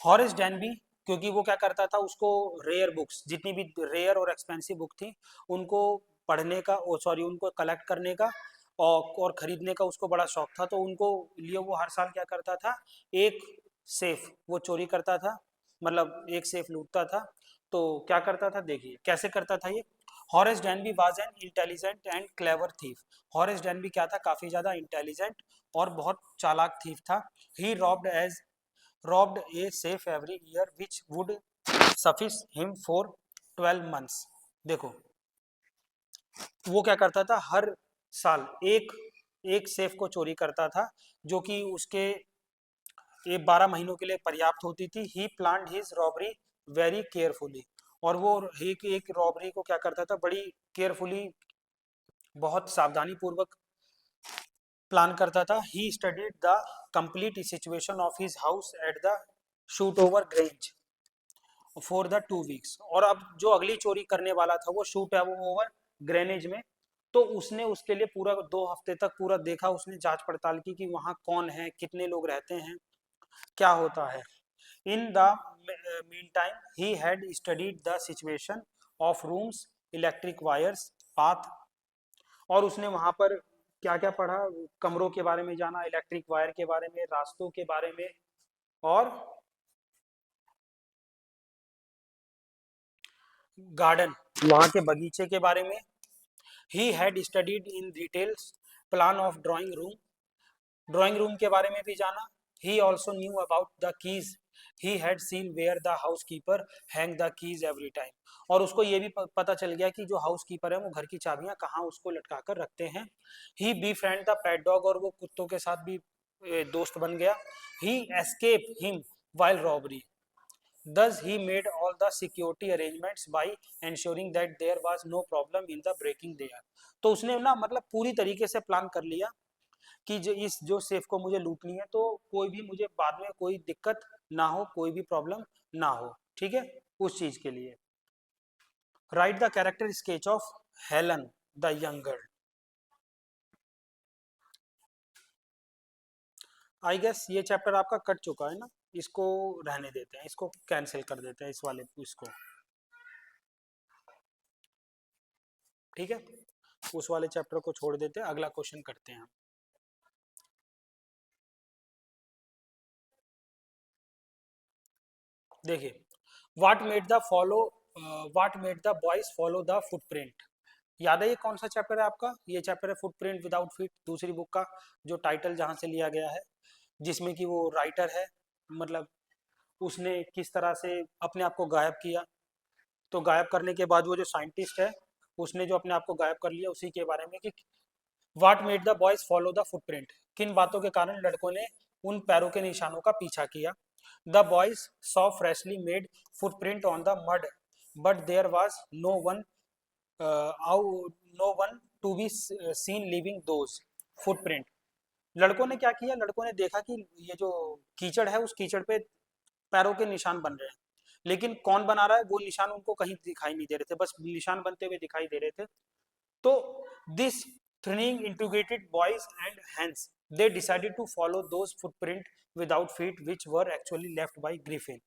हॉरेस डैनबी, क्योंकि वो क्या करता था, उसको रेयर बुक्स, जितनी भी रेयर और एक्सपेंसिव बुक थी उनको पढ़ने का, ओ सॉरी उनको कलेक्ट करने का और खरीदने का उसको बड़ा शौक था, तो उनको लिए वो हर साल क्या करता था, एक सेफ वो चोरी करता था, मतलब एक सेफ लूटता था। तो क्या करता था, देखिए कैसे करता था ये। Horace डैनबी was an intelligent and clever thief, Horace डैनबी क्या था, काफी ज्यादा इंटेलिजेंट और बहुत चालाक थीफ था। ही robbed a safe every year which would suffice him for 12 months। देखो वो क्या करता था, हर साल एक एक सेफ को चोरी करता था, जो कि उसके ये 12 महीनों के लिए पर्याप्त होती थी। He planned his robbery very carefully, और वो एक रॉबरी को क्या करता था, बड़ी केयरफुली, बहुत सावधानी पूर्वक प्लान करता था। He studied the complete situation of his house at the shoot over grange for the 2 weeks, और अब जो अगली चोरी करने वाला था वो शूट है वो ओवर ग्रेनेज में, तो उसने उसके लिए पूरा 2 हफ्ते तक पूरा देखा, उसने जांच पड़ताल की कि वहाँ कौन है, कितने लोग रहते हैं, क्या होता है। In the mean time he had studied the situation of rooms, electric wires, path, और उसने वहां पर क्या क्या पढ़ा, कमरों के बारे में जाना, इलेक्ट्रिक वायर के बारे में, रास्तों के बारे में, और गार्डन, वहाँ के बगीचे के बारे में। He had studied in details plan of drawing room के बारे में भी जाना। He also knew about the keys, he had seen where the housekeeper hang the keys every time, और उसको ये भी पता चल गया कि जो हाउस कीपर है वो घर की चाबियां कहाँ उसको लटका कर रखते हैं। He befriend the pet dog, और वो कुत्तों के साथ भी दोस्त बन गया। He escape him while robbery, thus he made all the security arrangements by ensuring that there was no problem in the breaking there। तो उसने ना मतलब पूरी तरीके से प्लान कर लिया कि जो सेफ को मुझे लूटनी है तो कोई भी मुझे बाद में कोई दिक्कत ना हो, कोई भी प्रॉब्लम ना हो, ठीक है, उस चीज के लिए। Write the character sketch of Helen the young girl. I guess ये चैप्टर आपका कट चुका है ना, इसको रहने देते हैं, इसको कैंसिल कर देते हैं, इस वाले इसको, ठीक है, उस वाले चैप्टर को छोड़ देते हैं, अगला क्वेश्चन करते हैं। देखिए what made the boys follow the footprint, याद है ये कौन सा चैप्टर है आपका, ये चैप्टर है फुटप्रिंट विदाउट फीट, दूसरी बुक का जो टाइटल जहां से लिया गया है, जिसमें कि वो राइटर है, मतलब उसने किस तरह से अपने आप को गायब किया, तो गायब करने के बाद वो जो साइंटिस्ट है उसने जो अपने आप को गायब कर लिया उसी के बारे में कि what made the boys follow the footprint, किन बातों के कारण लड़कों ने उन पैरों के निशानों का पीछा किया। The boys saw freshly made footprint on the mud but there was no one to be seen leaving those footprint. लड़कों ने क्या किया, लड़कों ने देखा कि ये जो कीचड़ है उस कीचड़ पे पैरों के निशान बन रहे हैं, लेकिन कौन बना रहा है वो निशान उनको कहीं दिखाई नहीं दे रहे थे, बस निशान बनते हुए दिखाई दे रहे थे। तो this threatening integrated boys and hens they decided to follow those footprint without feet which were actually left by Griffin.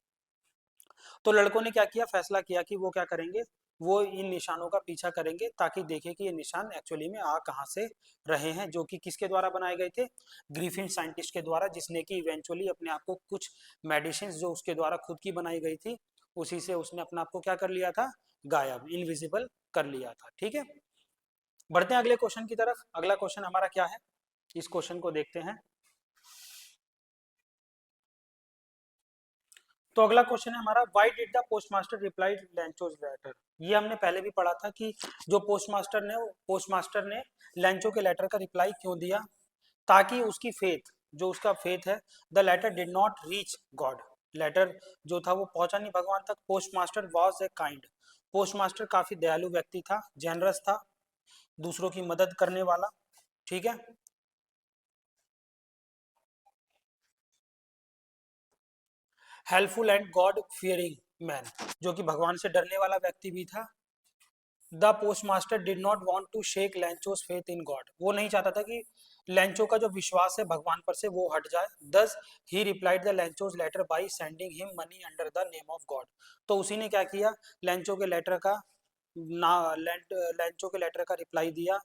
तो लड़कों ने क्या किया, फैसला किया कि वो क्या करेंगे, वो इन निशानों का पीछा करेंगे ताकि देखें कि ये निशान एक्चुअली में आ कहाँ से रहे हैं, जो कि किसके द्वारा बनाए गए थे, ग्रिफिन साइंटिस्ट के द्वारा, जिसने कि इवेंचुअली अपने आप को कुछ मेडिसिन जो उसके द्वारा खुद की बनाई गई थी उसी से उसने अपने आप को क्या कर लिया था, गायब, इनविजिबल कर लिया था। ठीक है, बढ़ते हैं अगले क्वेश्चन की तरफ। अगला क्वेश्चन हमारा क्या है, इस क्वेश्चन को देखते हैं। तो अगला क्वेश्चन है हमारा, why did the postmaster reply Lencho's letter. ये हमने पहले भी पढ़ा था कि जो पोस्टमास्टर ने लैंचो के लेटर का रिप्लाई क्यों दिया, ताकि उसकी फेथ, जो उसका फेथ है, the letter did not reach God, letter जो था वो पहुंचा नहीं भगवान तक। Postmaster was a kind, postmaster काफी दयालु व्यक्ति था, जेनरस था, दूसरों की मदद करने वाला। ठीक है, helpful and God fearing man, जो कि भगवान से डरने वाला व्यक्ति भी था। The postmaster did not want to shake Lencho's faith in God, वो नहीं चाहता था कि लैंचो का जो विश्वास है भगवान पर से वो हट जाए। Thus he replied the Lencho's letter by sending him money under the name of God, तो उसी ने क्या किया, लैंचो के लेटर का लैंचो के लेटर का रिप्लाई दिया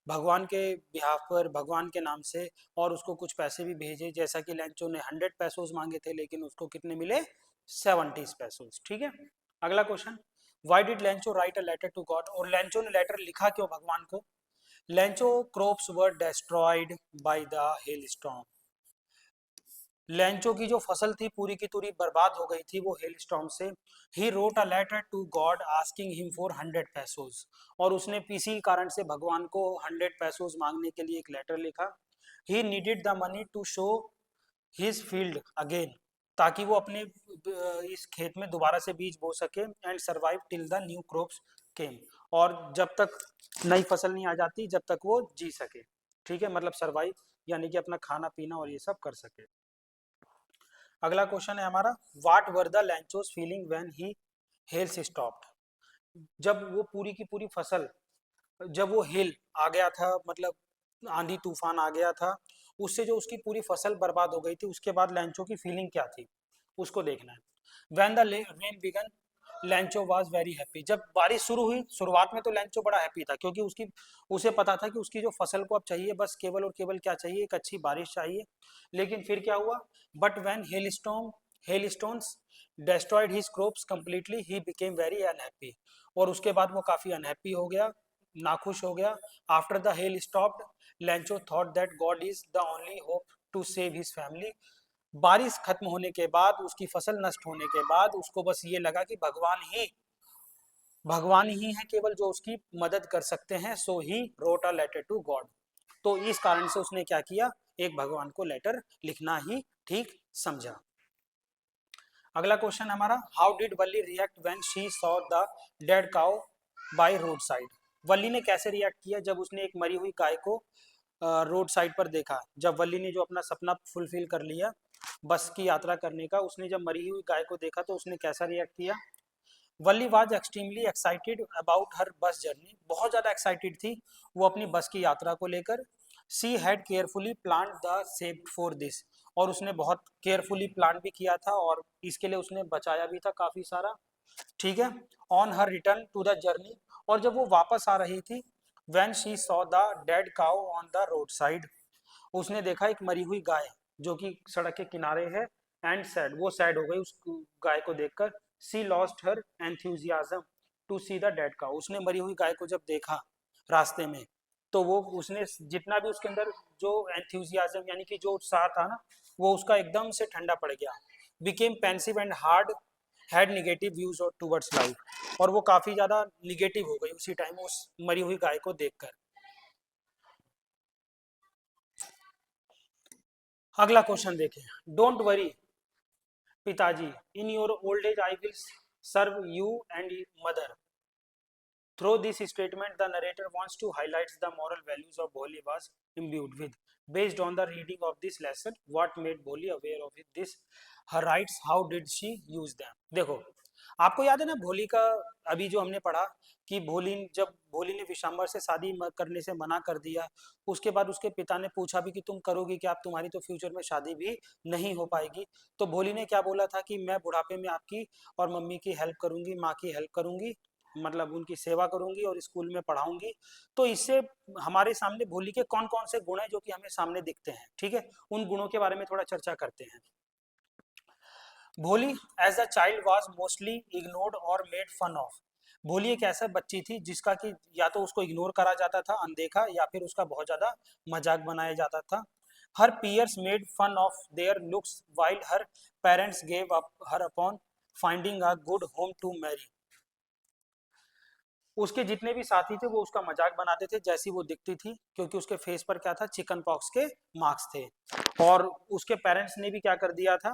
भगवान के बिहाफ पर, भगवान के नाम से, और उसको कुछ पैसे भी भेजे, जैसा कि लैंचो ने 100 पैसोज मांगे थे लेकिन उसको कितने मिले, 70 पैसोज। ठीक है, अगला question, why did Lencho write a letter to God, और लैंचो ने लेटर लिखा क्यों भगवान को। Lencho crops were destroyed by the hailstorm, Lencho की जो फसल थी पूरी की पूरी बर्बाद हो गई थी वो हेल स्टॉर्म से। He wrote a letter to God asking him for 100 pesos, और उसने इसी कारण से भगवान को 100 पैसोज मांगने के लिए एक लेटर लिखा। He needed the money to sow his field again, ताकि वो अपने इस खेत में दोबारा से बीज बो सके, and survive till the new crops came, और जब तक नई फसल नहीं आ जाती जब तक वो जी सके। ठीक है, मतलब सर्वाइव यानी कि अपना खाना पीना और ये सब कर सके। अगला क्वेश्चन है हमारा, what were the Lencho's feeling when he hails stopped, जब वो पूरी की पूरी फसल, जब वो हिल आ गया था, मतलब आंधी तूफान आ गया था, उससे जो उसकी पूरी फसल बर्बाद हो गई थी, उसके बाद लैंचो की फीलिंग क्या थी उसको देखना है। When the rain began Lencho was very happy, जब बारिश शुरू हुई शुरुआत में तो लैंचो बड़ा हैप्पी था, क्योंकि उसकी उसे पता था कि उसकी जो फसल को अब चाहिए बस केवल और केवल क्या चाहिए, एक अच्छी बारिश चाहिए। लेकिन फिर क्या हुआ, but when hail stones destroyed his crops completely he became very unhappy, और उसके बाद वो काफी अनहैप्पी हो गया, नाखुश हो गया। After the hail stopped Lencho thought that God is the only hope to save his family, बारिश खत्म होने के बाद, उसकी फसल नष्ट होने के बाद उसको बस ये लगा कि भगवान ही है केवल जो उसकी मदद कर सकते हैं। So he wrote a letter to God, तो इस कारण से उसने क्या किया, एक भगवान को लेटर लिखना ही ठीक समझा। अगला क्वेश्चन हमारा, how did Valli react when she saw the dead cow by road side, Valli ने कैसे रिएक्ट किया जब उसने एक मरी हुई गाय को रोड साइड पर देखा। जब वल्ली ने जो अपना सपना फुलफिल कर लिया बस की यात्रा करने का, उसने जब मरी हुई गाय को देखा तो उसने कैसा रिएक्ट किया। Valli was extremely excited about her bus journey, बहुत ज़्यादा एक्साइटेड थी वो अपनी बस की यात्रा को लेकर। She had carefully plan the save for this, और उसने बहुत केयरफुली प्लान भी किया था और इसके लिए उसने बचाया भी था काफ़ी सारा। ठीक है, on her return to the journey, और जब वो वापस आ रही थी, when she saw the dead cow on the roadside, उसने देखा एक मरी हुई गाय जो कि सड़क के किनारे है, एंड सैड, वो सैड हो गई उस गाय को देखकर। She lost her enthusiasm to see the dead cow, उसने मरी हुई गाय को जब देखा रास्ते में, तो वो उसने जितना भी उसके अंदर जो एंथुजियाज्म यानी कि जो उत्साह था ना, वो उसका एकदम से ठंडा पड़ गया। Became pensive and hard had negative views towards life, और वो काफी ज्यादा निगेटिव हो गई उसी टाइम उस मरी हुई गाय को देखकर। अगला क्वेश्चन देखें। डोंट वरी पिताजी, in your old age I will serve you and mother. Through this statement, the narrator wants to highlight the moral values of Bholi was imbued with. Based on the reading of this lesson, what made Bholi aware of this? Her rights, how did she use them? देखो, आपको याद है ना भोली का, अभी जो हमने पढ़ा कि जब भोली ने विशांबर से शादी करने से मना कर दिया, उसके बाद उसके पिता ने पूछा भी कि तुम करोगी क्या, आप तुम्हारी तो फ्यूचर में शादी भी नहीं हो पाएगी। तो भोली ने क्या बोला था कि मैं बुढ़ापे में आपकी और मम्मी की हेल्प करूंगी, माँ की हेल्प करूंगी, मतलब उनकी सेवा करूंगी और स्कूल में पढ़ाऊंगी। तो इससे हमारे सामने भोली के कौन कौन से गुण हैं जो कि हमें सामने दिखते हैं, ठीक है, उन गुणों के बारे में थोड़ा चर्चा करते हैं। Bholi as a child was mostly ignored और मेड फन ऑफ। भोली एक ऐसा बच्ची थी जिसका कि या तो उसको इग्नोर करा जाता था, अनदेखा, या फिर उसका बहुत ज्यादा मजाक बनाया जाता था। Her peers made fun of their looks while her parents gave up her upon finding a good home to marry. उसके जितने भी साथी थे वो उसका मजाक बनाते थे जैसी वो दिखती थी, क्योंकि उसके फेस पर क्या था, चिकन पॉक्स के मार्क्स थे। और उसके पेरेंट्स ने भी क्या कर दिया था,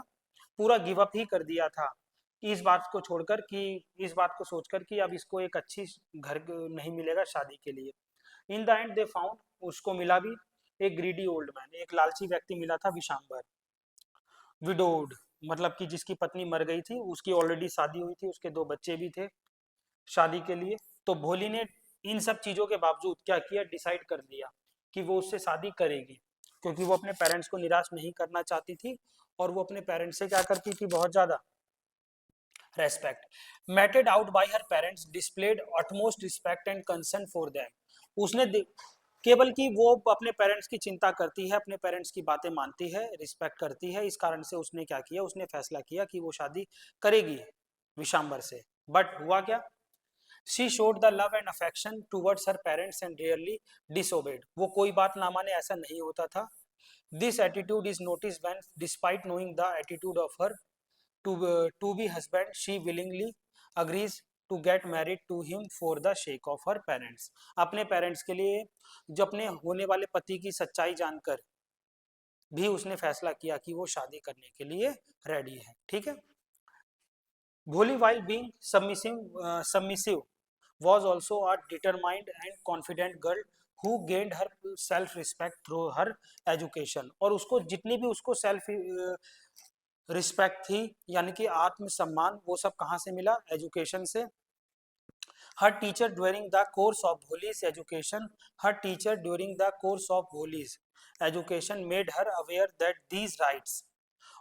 पूरा गिव अप ही कर दिया था इस बात को छोड़कर कि इस बात को सोचकर कि अब इसको एक अच्छी घर नहीं मिलेगा शादी के लिए। In the and they found, उसको मिला भी एक ग्रीडी ओल्ड मैन, एक लालची व्यक्ति मिला था, विशांबर। विडोड मतलब कि जिसकी पत्नी मर गई थी, उसकी ऑलरेडी शादी हुई थी, उसके 2 बच्चे भी थे शादी के लिए। तो भोली ने इन सब चीजों के बावजूद क्या किया, डिसाइड कर लिया कि वो उससे शादी करेगी, क्योंकि वो अपने पेरेंट्स को निराश नहीं करना चाहती थी और वो अपने पेरेंट्स से क्या करती थी, बहुत ज्यादा respect. Mated out by her parents displayed utmost respect and concern for them. उसने केवल कि वो अपने पेरेंट्स की चिंता करती है, अपने पेरेंट्स की बातें मानती है, रिस्पेक्ट करती है, इस कारण से उसने क्या किया, उसने फैसला किया कि वो शादी करेगी विशांबर से। बट हुआ क्या, She showed the love and affection towards her parents and rarely disobeyed. वो कोई बात ना माने ऐसा नहीं होता था। This attitude is noticed when, despite knowing the attitude of her to be husband, she willingly agrees to get married to him for the sake of her parents. अपने पेरेंट्स के लिए, जो अपने होने वाले पति की सच्चाई जानकर भी उसने फैसला किया कि वो शादी करने के लिए रेडी है, ठीक है। भोली while being submissive was also a determined and confident girl who gained her self respect through her education। और उसको जितनी भी उसको सेल्फ रिस्पेक्ट थी, यानी कि आत्मसम्मान, वो सब कहाँ से मिला, एजुकेशन से। Her teacher during the course of Bholi's education her teacher during the course of Bholi's education made her aware that these rights.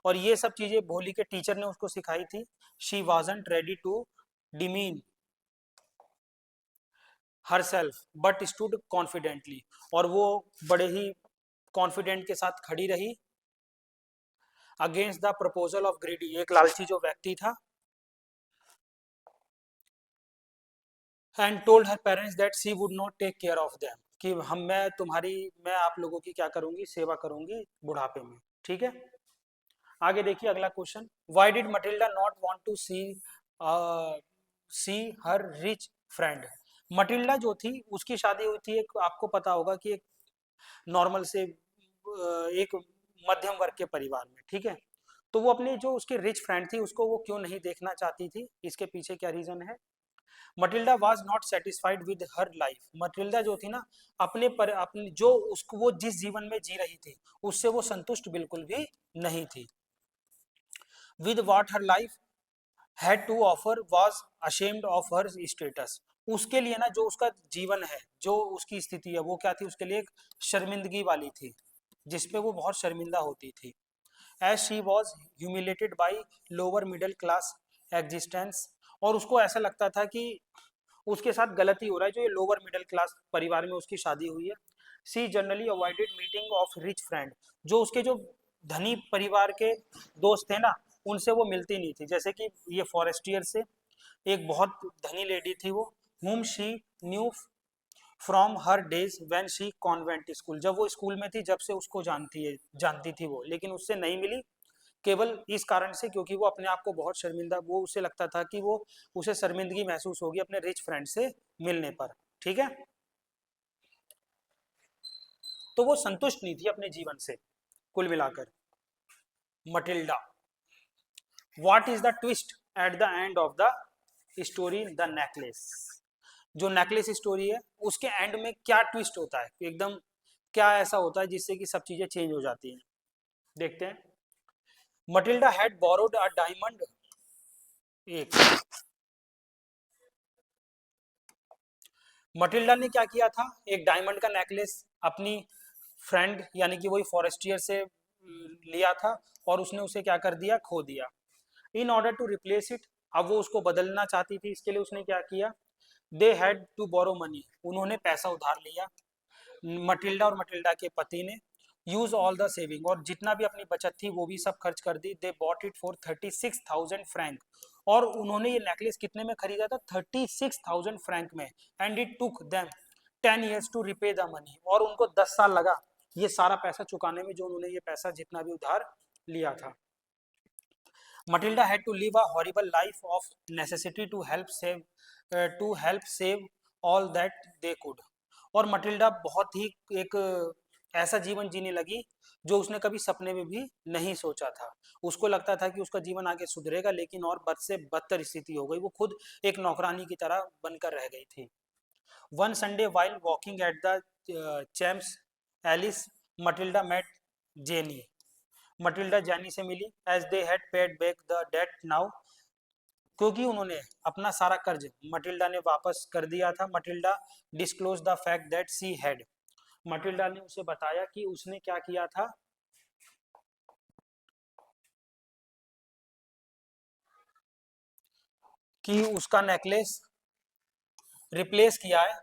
और ये सब चीजें भोली के टीचर ने उसको सिखाई थी। She wasn't ready to demean herself but stood confidently. और वो बड़े ही कॉन्फिडेंट के साथ खड़ी रही against the proposal of greedy, एक लालची जो व्यक्ति था। And told her parents that she would not take care of them, कि मैं आप लोगों की क्या करूंगी, सेवा करूंगी बुढ़ापे में, ठीक है। आगे देखिए अगला question. Why did Matilda not want to see her rich friend. Matilda जो थी उसकी शादी हुई थी, एक आपको पता होगा कि एक नॉर्मल से एक मध्यम वर्ग के परिवार में, ठीक है। तो वो अपने जो उसके रिच फ्रेंड थी उसको वो क्यों नहीं देखना चाहती थी, इसके पीछे क्या रीजन है। Matilda was not satisfied with her life. Matilda जो थी ना, अपने जो उसको वो जिस जीवन में जी रही थी उससे वो संतुष्ट बिल्कुल भी नहीं थी। With what her life had to offer was ashamed of her status. उसके लिए ना, जो उसका जीवन है, जो उसकी स्थिति है, वो क्या थी, उसके लिए एक शर्मिंदगी वाली थी, जिसपे वो बहुत शर्मिंदा होती थी। As she was humiliated by lower middle class existence. और उसको ऐसा लगता था कि उसके साथ गलती हो रहा है, जो ये लोअर मिडिल क्लास परिवार में उसकी शादी हुई है। She generally avoided meeting of rich friend. जो उसके जो धनी परिवार के दोस्त थे ना, उनसे वो मिलती नहीं थी, जैसे कि ये फॉरेस्टियर से एक बहुत धनी लेडी थी वो, whom she knew from her days when she convent school. जब वो स्कूल में थी, जब से उसको जानती थी वो, लेकिन उससे नहीं मिली, केवल इस कारण से क्योंकि वो अपने आप को बहुत शर्मिंदा, वो उसे लगता था कि वो उसे शर्मिंदगी महसूस होगी अपने रिच फ्रेंड से मिलने पर, ठीक है। तो वो संतुष्ट नहीं थी अपने जीवन से कुल मिलाकर। Matilda. What is the twist at the end of the story the necklace? जो नेकलेस स्टोरी है उसके एंड में क्या ट्विस्ट होता है, एकदम क्या ऐसा होता है जिससे कि सब चीजें चेंज हो जाती हैं, देखते हैं। Matilda had borrowed a diamond, एक मटिल्डा ने क्या किया था, एक डायमंड का नेकलेस अपनी फ्रेंड यानी कि वही फॉरेस्टियर से लिया था, और उसने उसे क्या कर दिया, खो दिया। In order to replace it, अब वो उसको बदलना चाहती थी, इसके लिए उसने क्या किया, they had to borrow money, उन्होंने पैसा उधार लिया। मटिल्डा और मटिल्डा के पति ने यूज ऑल द सेविंग, और जितना भी अपनी बचत थी वो भी सब खर्च कर दी। They bought it for 36,000 francs, और उन्होंने ये नेकलेस कितने में खरीदा था, 36,000 फ्रैंक में। And it took them 10 years to repay the money, और उनको 10 साल लगा ये सारा पैसा चुकाने में, जो उन्होंने ये पैसा जितना भी उधार लिया था। Matilda had to live a horrible life of necessity to help save all that they could. और मटिल्डा बहुत ही एक ऐसा जीवन जीने लगी जो उसने कभी सपने में भी नहीं सोचा था। उसको लगता था कि उसका जीवन आगे सुधरेगा, लेकिन और बद से बदतर स्थिति हो गई, वो खुद एक नौकरानी की तरह बनकर रह गई थी। One Sunday while walking at the Champs Elysees, Matilda met Jenny, Matilda Jenny से मिली। As they had paid back the debt now, क्योंकि उन्होंने अपना सारा कर्ज मटिल्डा ने वापस कर दिया था। Matilda disclose the fact that she had, Matilda ने उसे बताया कि उसने क्या किया था, कि उसका नेकलेस रिप्लेस किया है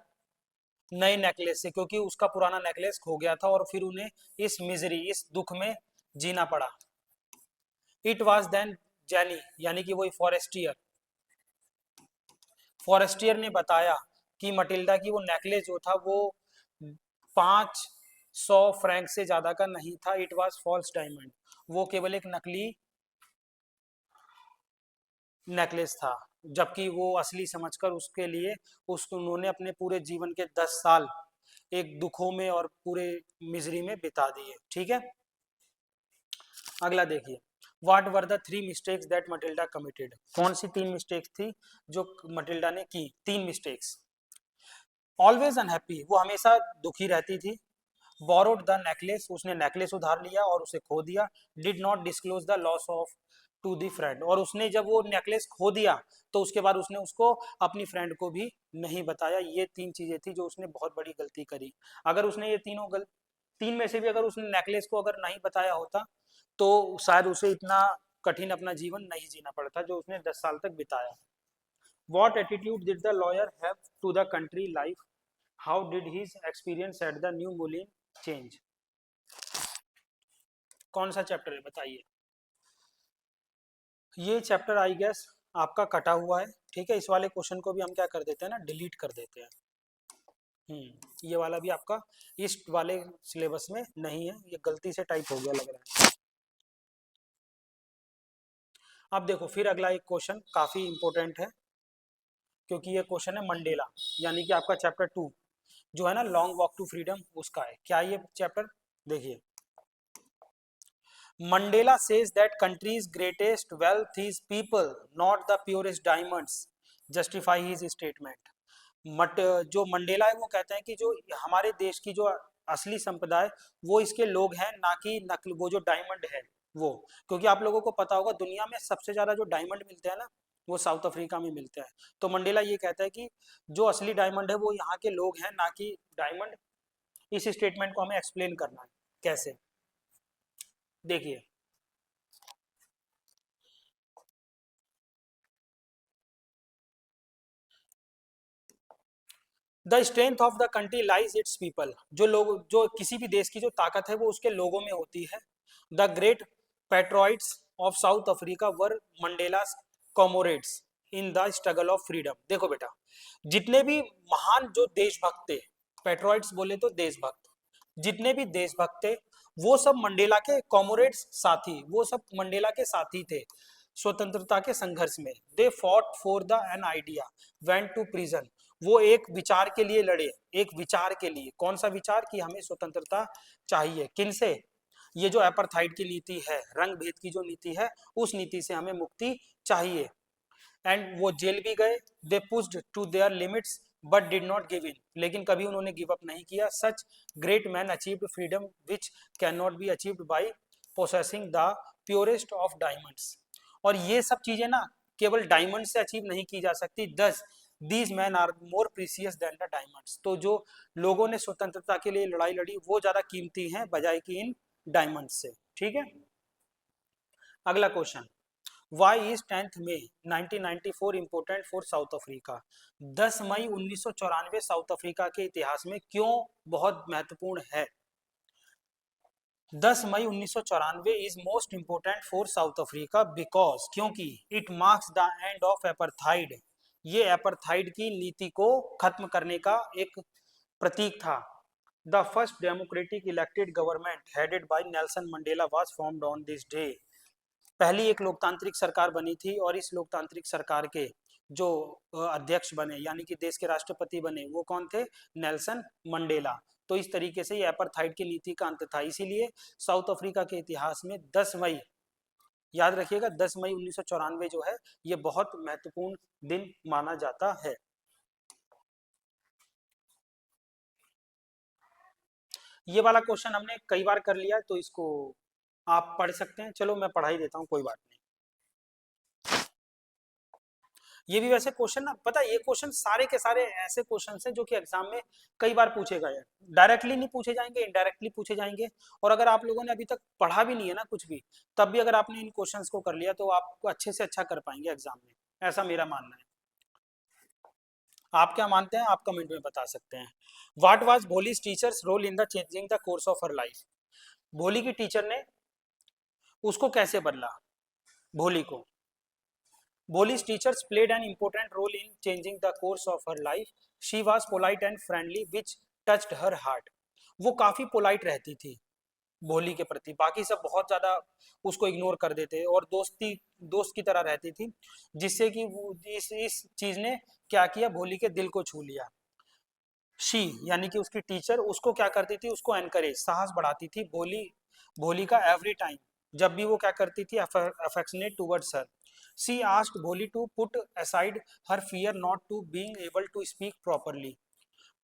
नए नेकलेस से, क्योंकि उसका पुराना नेकलेस खो गया था और फिर उन्हें इस मिजरी, इस दुख में जीना पड़ा। इट वॉज देन जैनी यानी कि वही फॉरेस्टियर ने बताया कि मटिल्डा की वो नेकलेस जो था वो 500 फ्रैंक से ज्यादा का नहीं था। इट वॉज फॉल्स डायमंड, वो केवल एक नकली नेकलेस था, जबकि वो असली समझकर उसके लिए उसको उन्होंने अपने पूरे जीवन के 10 साल एक दुखों में और पूरे मिजरी में बिता दिए। ठीक है, अगला देखिए। What were the 3 mistakes that Matilda committed? कौन सी 3 मिस्टेक्स थी जो मटिल्डा ने की? 3 मिस्टेक्स। ऑलवेज अनहैप्पी, वो हमेशा दुखी रहती थी। बोरोड द नेकलेस, उसने नेकलेस उधार लिया और उसे खो दिया। Did not disclose the loss of to the friend, और उसने जब वो नेकलेस खो दिया तो उसके बाद उसने उसको अपनी फ्रेंड को भी नहीं बताया। ये 3 चीजें थी जो उसने बहुत बड़ी गलती करी। अगर उसने ये तीन में से भी अगर उसने नेकलेस को अगर नहीं बताया होता तो शायद उसे इतना कठिन अपना जीवन नहीं जीना पड़ता जो उसने 10 साल तक बिताया। What attitude did the lawyer have to the country life? How did his experience at the New Moulin change? कौन सा चैप्टर है बताइए? ये चैप्टर आई गेस आपका कटा हुआ है। ठीक है, इस वाले क्वेश्चन को भी हम क्या कर देते हैं ना, डिलीट कर देते हैं। ये वाला भी आपका इस वाले सिलेबस में नहीं है, ये गलती से टाइप हो गया लग रहा है। अब देखो फिर अगला एक क्वेश्चन काफी इंपॉर्टेंट है, क्योंकि ये क्वेश्चन है मंडेला यानी कि आपका चैप्टर 2 जो है ना, लॉन्ग वॉक टू फ्रीडम, उसका है। क्या ये चैप्टर? देखिए, Mandela says that countries greatest wealth is people, not the purest diamonds, justify his statement. जो मंडेला है वो कहते हैं कि जो हमारे देश की जो असली संपदा है वो इसके लोग हैं, ना कि नकल वो जो डायमंड है वो। क्योंकि आप लोगों को पता होगा दुनिया में सबसे ज्यादा जो डायमंड मिलते हैं ना वो साउथ अफ्रीका में मिलते हैं। तो मंडेला ये कहता है कि जो असली डायमंड है वो यहाँ के लोग हैं, ना कि डायमंड। इस स्टेटमेंट को हमें एक्सप्लेन करना है। कैसे? देखिए, the strength of the country lies it's people, जो लोग, जो किसी भी देश की जो ताकत है वो उसके लोगों में होती है। The great patriots of South Africa were Mandela's comrades in the struggle of freedom. देखो बेटा, जितने भी महान जो देशभक्त थे, पेट्रॉइट्स बोले तो देशभक्त, जितने भी देशभक्त थे वो सब मंडेला के कॉमोरेड्स, साथी, वो सब मंडेला के साथी थे स्वतंत्रता के संघर्ष में। They fought for the an idea, went to prison, वो एक विचार के लिए लड़े, एक विचार के लिए। कौन सा विचार? कि हमें स्वतंत्रता चाहिए। किनसे? ये जो एपरथाइड की नीति है, रंग भेद की जो नीति है, उस नीति से हमें मुक्ति चाहिए। एंड वो जेल भी गए, they pushed to their limits but did not give in, लेकिन कभी उन्होंने गिव अप नहीं किया। Such great man achieved freedom which can not be achieved by possessing the purest of diamonds. और ये सब चीजें ना केवल डायमंड से अचीव नहीं की जा सकती। Thus these men are more precious than the diamonds, तो जो लोगों ने स्वतंत्रता के लिए लड़ाई लड़ी वो ज्यादा कीमती हैं बजाय कि इन डायमंड से। ठीक है, अगला question, Why is 10th May 1994 important for South Africa? 10 May 1994 South Africa के इतिहास में क्यों बहुत महत्वपूर्ण है? 10 मई 1994 is most important for South Africa because, क्योंकि it marks the end of apartheid, ये एपरथाइड की नीति को खत्म करने का एक प्रतीक था। The first democratic elected government headed by Nelson Mandela was formed on this day. पहली एक लोकतांत्रिक सरकार बनी थी और इस लोकतांत्रिक सरकार के जो अध्यक्ष बने यानी कि देश के राष्ट्रपति बने वो कौन थे? Nelson Mandela. तो इस तरीके से ये एपरथाइड की नीति का अंत था। इसीलिए साउथ अफ्रीका के इतिहास में 10 मई, याद रखिएगा 10 मई 1994 जो है ये बहुत महत्वपूर्ण दिन माना जाता है। ये वाला क्वेश्चन हमने कई बार कर लिया तो इसको आप पढ़ सकते हैं। चलो मैं पढ़ा ही देता हूँ, कोई बात नहीं। ये भी वैसे क्वेश्चन ना, पता है ये क्वेश्चन सारे के सारे ऐसे क्वेश्चन हैं जो कि एग्जाम में कई बार पूछे गए हैं। डायरेक्टली नहीं पूछे जाएंगे, इनडायरेक्टली पूछे जाएंगे। और अगर आप लोगों ने अभी तक पढ़ा भी नहीं है ना कुछ भी, तब भी अगर आपने इन क्वेश्चंस को कर लिया तो आपको अच्छे से अच्छा कर पाएंगे एग्जाम में, ऐसा मेरा मानना है। आप क्या मानते हैं? आप कमेंट में बता सकते हैं। What was Bholi's teachers role in the changing the course of her life? Bholi की टीचर ने उसको कैसे बदला, भोली को? Boli's teachers played an important role in changing the course of her life. She was polite and friendly, which touched her heart. वो काफी polite रहती थी भोली के प्रति, बाकी सब बहुत ज्यादा उसको इग्नोर कर देते और दोस्त की तरह रहती थी, जिससे कि वो इस चीज ने क्या किया, भोली के दिल को छू लिया। शी यानी कि उसकी टीचर उसको क्या करती थी, उसको एनकरेज, साहस बढ़ाती थी भोली का एवरी टाइम, जब भी वो क्या करती थी, affectionate towards her. She asked Bholi to put aside her fear not to being able to speak properly.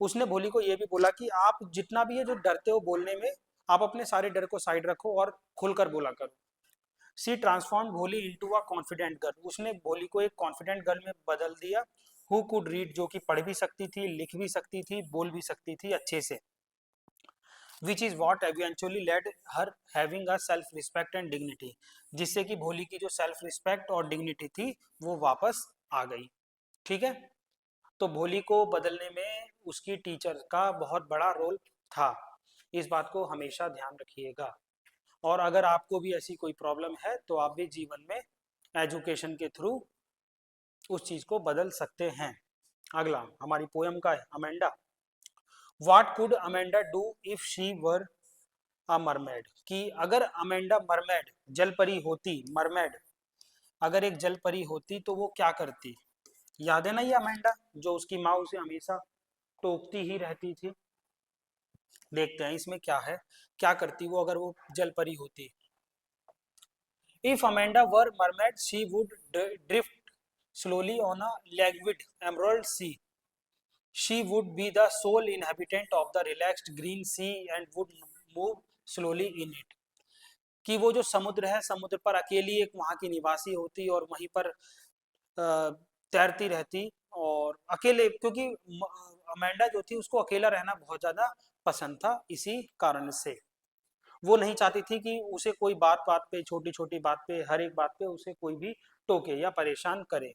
उसने भोली को ये भी बोला कि आप जितना भी है जो डरते हो बोलने में, आप अपने सारे डर को साइड रखो और खुलकर बोला करो। सी ट्रांसफॉर्म भोली इनटू अ कॉन्फिडेंट गर्ल। उसने भोली को एक कॉन्फिडेंट गर्ल में बदल दिया। हु कुड रीड, जो कि पढ़ भी सकती थी, लिख भी सकती थी, बोल भी सकती थी अच्छे से। Which is what eventually led her having a self respect and dignity, जिससे कि भोली की जो सेल्फ रिस्पेक्ट और डिग्निटी थी वो वापस आ गई। ठीक है, तो भोली को बदलने में उसकी टीचर का बहुत बड़ा रोल था, इस बात को हमेशा ध्यान रखिएगा। और अगर आपको भी ऐसी कोई प्रॉब्लम है तो आप भी जीवन में एजुकेशन के थ्रू उस चीज को बदल सकते हैं। अगला हमारी पोयम का है Amanda. What could Amanda do if she were a mermaid? कि अगर अमेंडा मरमेड, जलपरी होती, मरमेड अगर एक जलपरी होती तो वो क्या करती? याद है ना ये अमेंडा, जो उसकी माँ उसे हमेशा टोकती ही रहती थी। देखते हैं इसमें क्या है, क्या करती वो अगर वो जलपरी होती। If Amanda were mermaid, she would drift slowly on a languid emerald sea. She would be the sole inhabitant of the relaxed green sea and would move slowly in it. कि वो जो समुद्र है, समुद्र पर अकेली एक वहाँ की निवासी होती और वहीं पर तैरती रहती, और अकेले, क्योंकि अमेंडा जो थी उसको अकेला रहना बहुत ज्यादा पसंद था, इसी कारण से वो नहीं चाहती थी कि उसे कोई बात बात पे, छोटी छोटी बात पे, हर एक बात पे उसे कोई भी टोके या परेशान करे।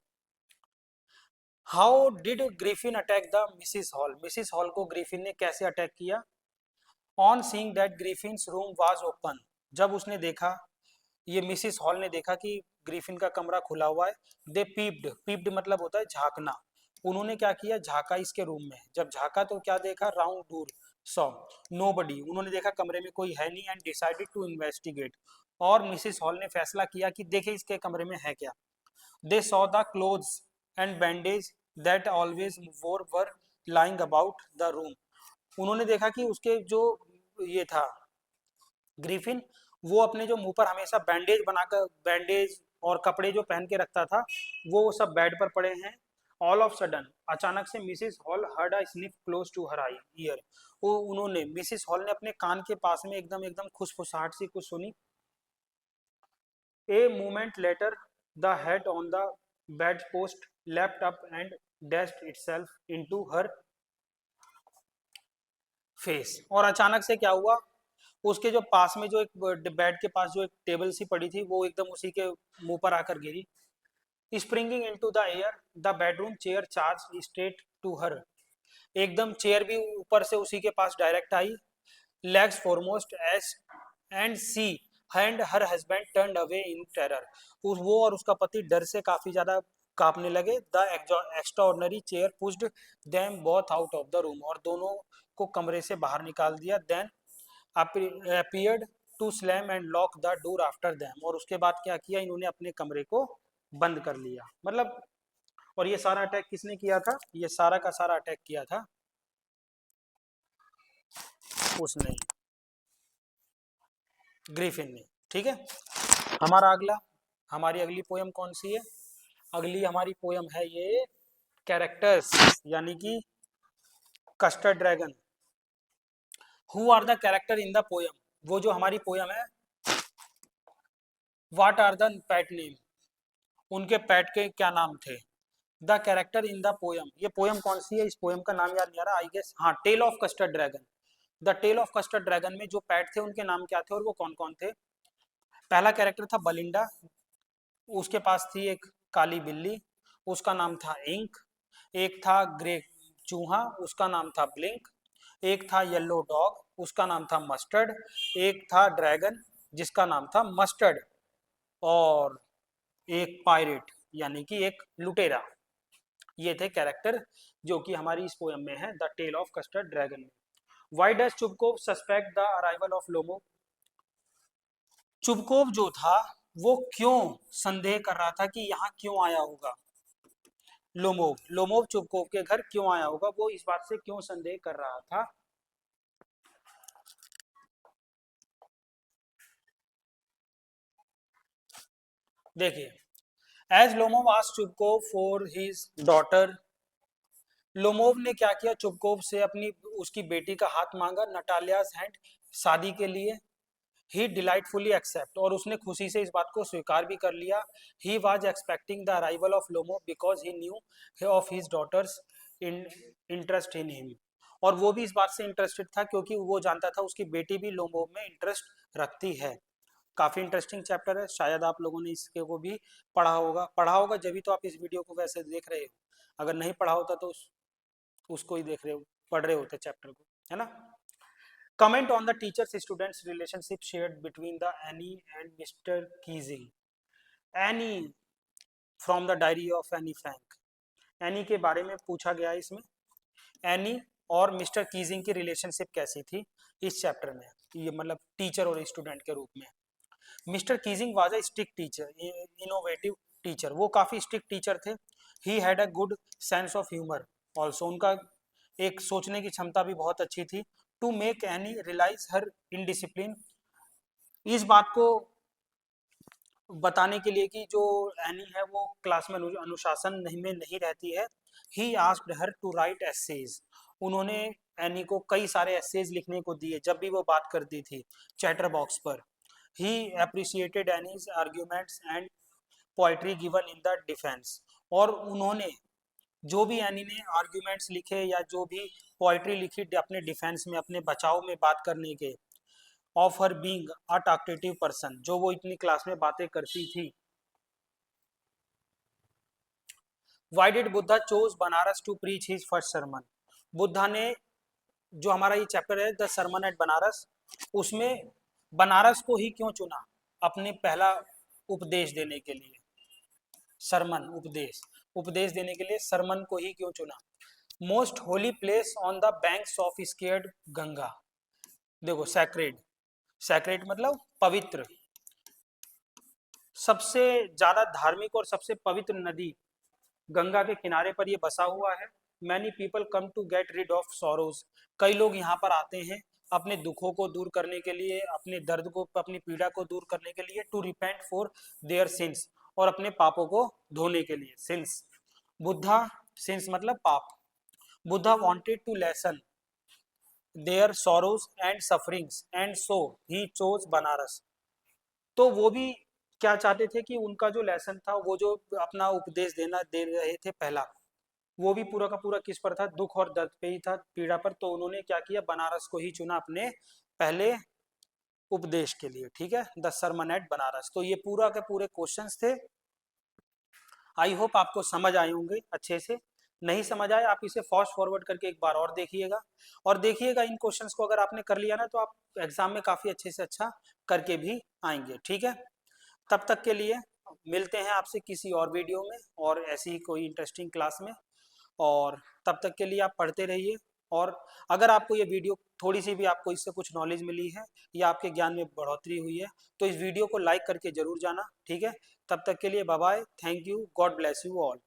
How did Griffin attack the Mrs hall? Mrs hall को ग्रिफिन ने कैसे अटैक किया? On seeing that Griffin's room was open, जब उसने देखा, ये मिसिस हॉल ने देखा कि ग्रिफिन का कमरा खुला हुआ है, दे पीप्ड, पीप्ड मतलब होता है झांकना, उन्होंने क्या किया, झांका इसके रूम में। जब झांका तो क्या देखा, राउंड दूर सॉ नोबडी, उन्होंने देखा कमरे में कोई है नहीं, एंड डिसाइडेड टू इन्वेस्टिगेट, और मिसिस हॉल ने फैसला किया कि देखे इसके कमरे में है क्या। They saw the clothes and bandage that always wore were lying about the room, उन्होंने देखा कि उसके जो ये था ग्रिफिन, वो अपने जो मुंह पर हमेशा बैंडेज बनाकर, बैंडेज और कपड़े जो पहन के रखता था, वो सब बेड पर पड़े हैं। ऑल ऑफ सडन, अचानक से Mrs Hall heard a sniff close to her eye ear. वो उन्होंने, मिसिस हॉल ने अपने कान के पास में एकदम एकदम खुसफुसाहट सी कुछ सुनी। A moment later the head on the bed post leapt up and dashed itself into her face. और अचानक से क्या हुआ, उसके जो पास में जो एक बेड के पास जो एक टेबल सी पड़ी थी, वो एकदम उसी के मुंह पर आकर गिरी। Springing into the air the bedroom chair charge straight to her. एकदम चेयर भी ऊपर से उसी के पास डायरेक्ट आई। Legs foremost as and she and her husband turned away in terror. वो और उसका पति डर से काफी ज्यादा कांपने लगे। The extraordinary chair pushed them both out of the room. और दोनों को कमरे से बाहर निकाल दिया। Then appeared to slam and lock the door after them. और उसके बाद क्या किया, इन्होंने अपने कमरे को बंद कर लिया। मतलब, और ये सारा अटैक किसने किया था, ये सारा का सारा अटैक किया था उसने, ग्रिफिन ने। ठीक है, हमारा अगला, हमारी अगली पोयम कौन सी है, अगली हमारी पोयम है ये कैरेक्टर्स, यानी कि custard dragon. Who are the character in the poem, वो जो हमारी पोयम है, what are the pet name, उनके पैट के क्या नाम थे। The character in the poem, ये पोयम कौन सी है, इस पोयम का नाम याद नहीं आ रहा, आई गेस, हाँ, tale of custard dragon. The tale of custard dragon में जो पैट थे उनके नाम क्या थे और वो कौन कौन थे। पहला कैरेक्टर था बलिंडा, उसके पास थी एक काली बिल्ली, उसका नाम था इंक। एक था ग्रे चूहा, उसका नाम था ब्लिंक। एक था येलो डॉग, उसका नाम था मस्टर्ड। एक था ड्रैगन, जिसका नाम था मस्टर्ड। और एक पायरेट, यानी कि एक लुटेरा। ये थे कैरेक्टर जो कि हमारी इस पोयम में है, the tale of custard dragon में। Why does Chubukov suspect the arrival of Lomov, Chubukov जो था वो क्यों संदेह कर रहा था कि यहाँ क्यों आया होगा। लोमोव, लोमोव चुबकोव के घर क्यों आया होगा, वो इस बात से क्यों संदेह कर रहा था। देखिए, as Lomov asked Chubukov for his daughter, Lomov ने क्या किया, चुबकोव से अपनी उसकी बेटी का हाथ मांगा, नटालियाज हैंड, शादी के लिए। ही डिलाइटफुली एक्सेप्ट, और उसने खुशी से इस बात को स्वीकार भी कर लिया। He was expecting the arrival of Lomov because he knew of his daughters in interest in him. और वो भी इस बात से इंटरेस्टेड था क्योंकि वो जानता था उसकी बेटी भी लोमो में इंटरेस्ट रखती है। काफी इंटरेस्टिंग चैप्टर है, शायद आप लोगों ने इसके को भी पढ़ा होगा जब भी तो आप इस वीडियो को वैसे देख रहे हो। अगर नहीं पढ़ा होता तो उसको ही देख रहे हो, पढ़ रहे होते चैप्टर को, है ना। Comment on the teachers-students relationship shared between the Annie and Mr. Keesing. Annie from the diary of Annie Frank. Any के बारे में पूछा गया है इसमें। एनी और मिस्टर कीजिंग की रिलेशनशिप कैसी थी इस चैप्टर में, ये मतलब टीचर और स्टूडेंट के रूप में। Mr Keesing was a strict teacher, innovative teacher, वो काफ़ी स्ट्रिक्ट टीचर थे। He had a good sense of humour also, उनका एक सोचने की क्षमता भी बहुत अच्छी थी। To make Anne realise her indiscipline, इस बात को बताने के लिए कि जो एनी है वो क्लास में अनुशासन में नहीं रहती है। He asked her to write essays, उन्होंने एनी को कई सारे एसेज लिखने को दिए जब भी वो बात करती थी चैटर बॉक्स पर। He appreciated Annie's arguments and poetry given in the defence, और उन्होंने जो भी एनी ने आर्ग्यूमेंट्स लिखे या जो भी पोइट्री लिखी अपने डिफेंस में, अपने बचाव में बात करने के, of her being a talkative person, जो वो इतनी क्लास में बातें करती थी। Why did Buddha choose Banaras to preach his first sermon, Buddha ने, जो हमारा ये चैप्टर है द सरमन एट बनारस, उसमें बनारस को ही क्यों चुना अपने पहला उपदेश देने के लिए। सरमन उपदेश, उपदेश देने के लिए सरमन को ही क्यों चुना। Most holy place on the banks of scared Ganga, देखो सैक्रेड, सैक्रेड मतलब पवित्र, सबसे ज्यादा धार्मिक और सबसे पवित्र नदी गंगा के किनारे पर ये बसा हुआ है। Many people come to get rid of sorrows, कई लोग यहाँ पर आते हैं अपने दुखों को दूर करने के लिए, अपने दर्द को, अपनी पीड़ा को दूर करने के लिए, to repent for their sins, और अपने पापों को धोने के लिए, सिंस। बुद्धा, सिंस मतलब पाप। Buddha wanted to lessen their sorrows and sufferings and so he chose Banaras. तो वो भी क्या चाहते थे कि उनका जो लेसन था, वो जो अपना उपदेश देना दे रहे थे पहला, वो भी पूरा का पूरा किस पर था, दुख और दर्द पे ही था, पीड़ा पर। तो उन्होंने क्या किया, बनारस को ही चुना अपने पहले उपदेश के लिए। ठीक है, द सरमन एट बनारस। तो ये पूरा के पूरे क्वेश्चंस थे। आई होप आपको समझ आए होंगे अच्छे से। नहीं समझ आए, आप इसे फास्ट फॉरवर्ड करके एक बार और देखिएगा, और देखिएगा इन क्वेश्चंस को अगर आपने कर लिया ना, तो आप एग्जाम में काफी अच्छे से अच्छा करके भी आएंगे। ठीक है, तब तक के लिए मिलते हैं आपसे किसी और वीडियो में और ऐसी ही कोई इंटरेस्टिंग क्लास में। और तब तक के लिए आप पढ़ते रहिए। और अगर आपको ये वीडियो थोड़ी सी भी आपको इससे कुछ नॉलेज मिली है या आपके ज्ञान में बढ़ोतरी हुई है, तो इस वीडियो को लाइक करके जरूर जाना। ठीक है, तब तक के लिए bye bye, thank you, God bless you all.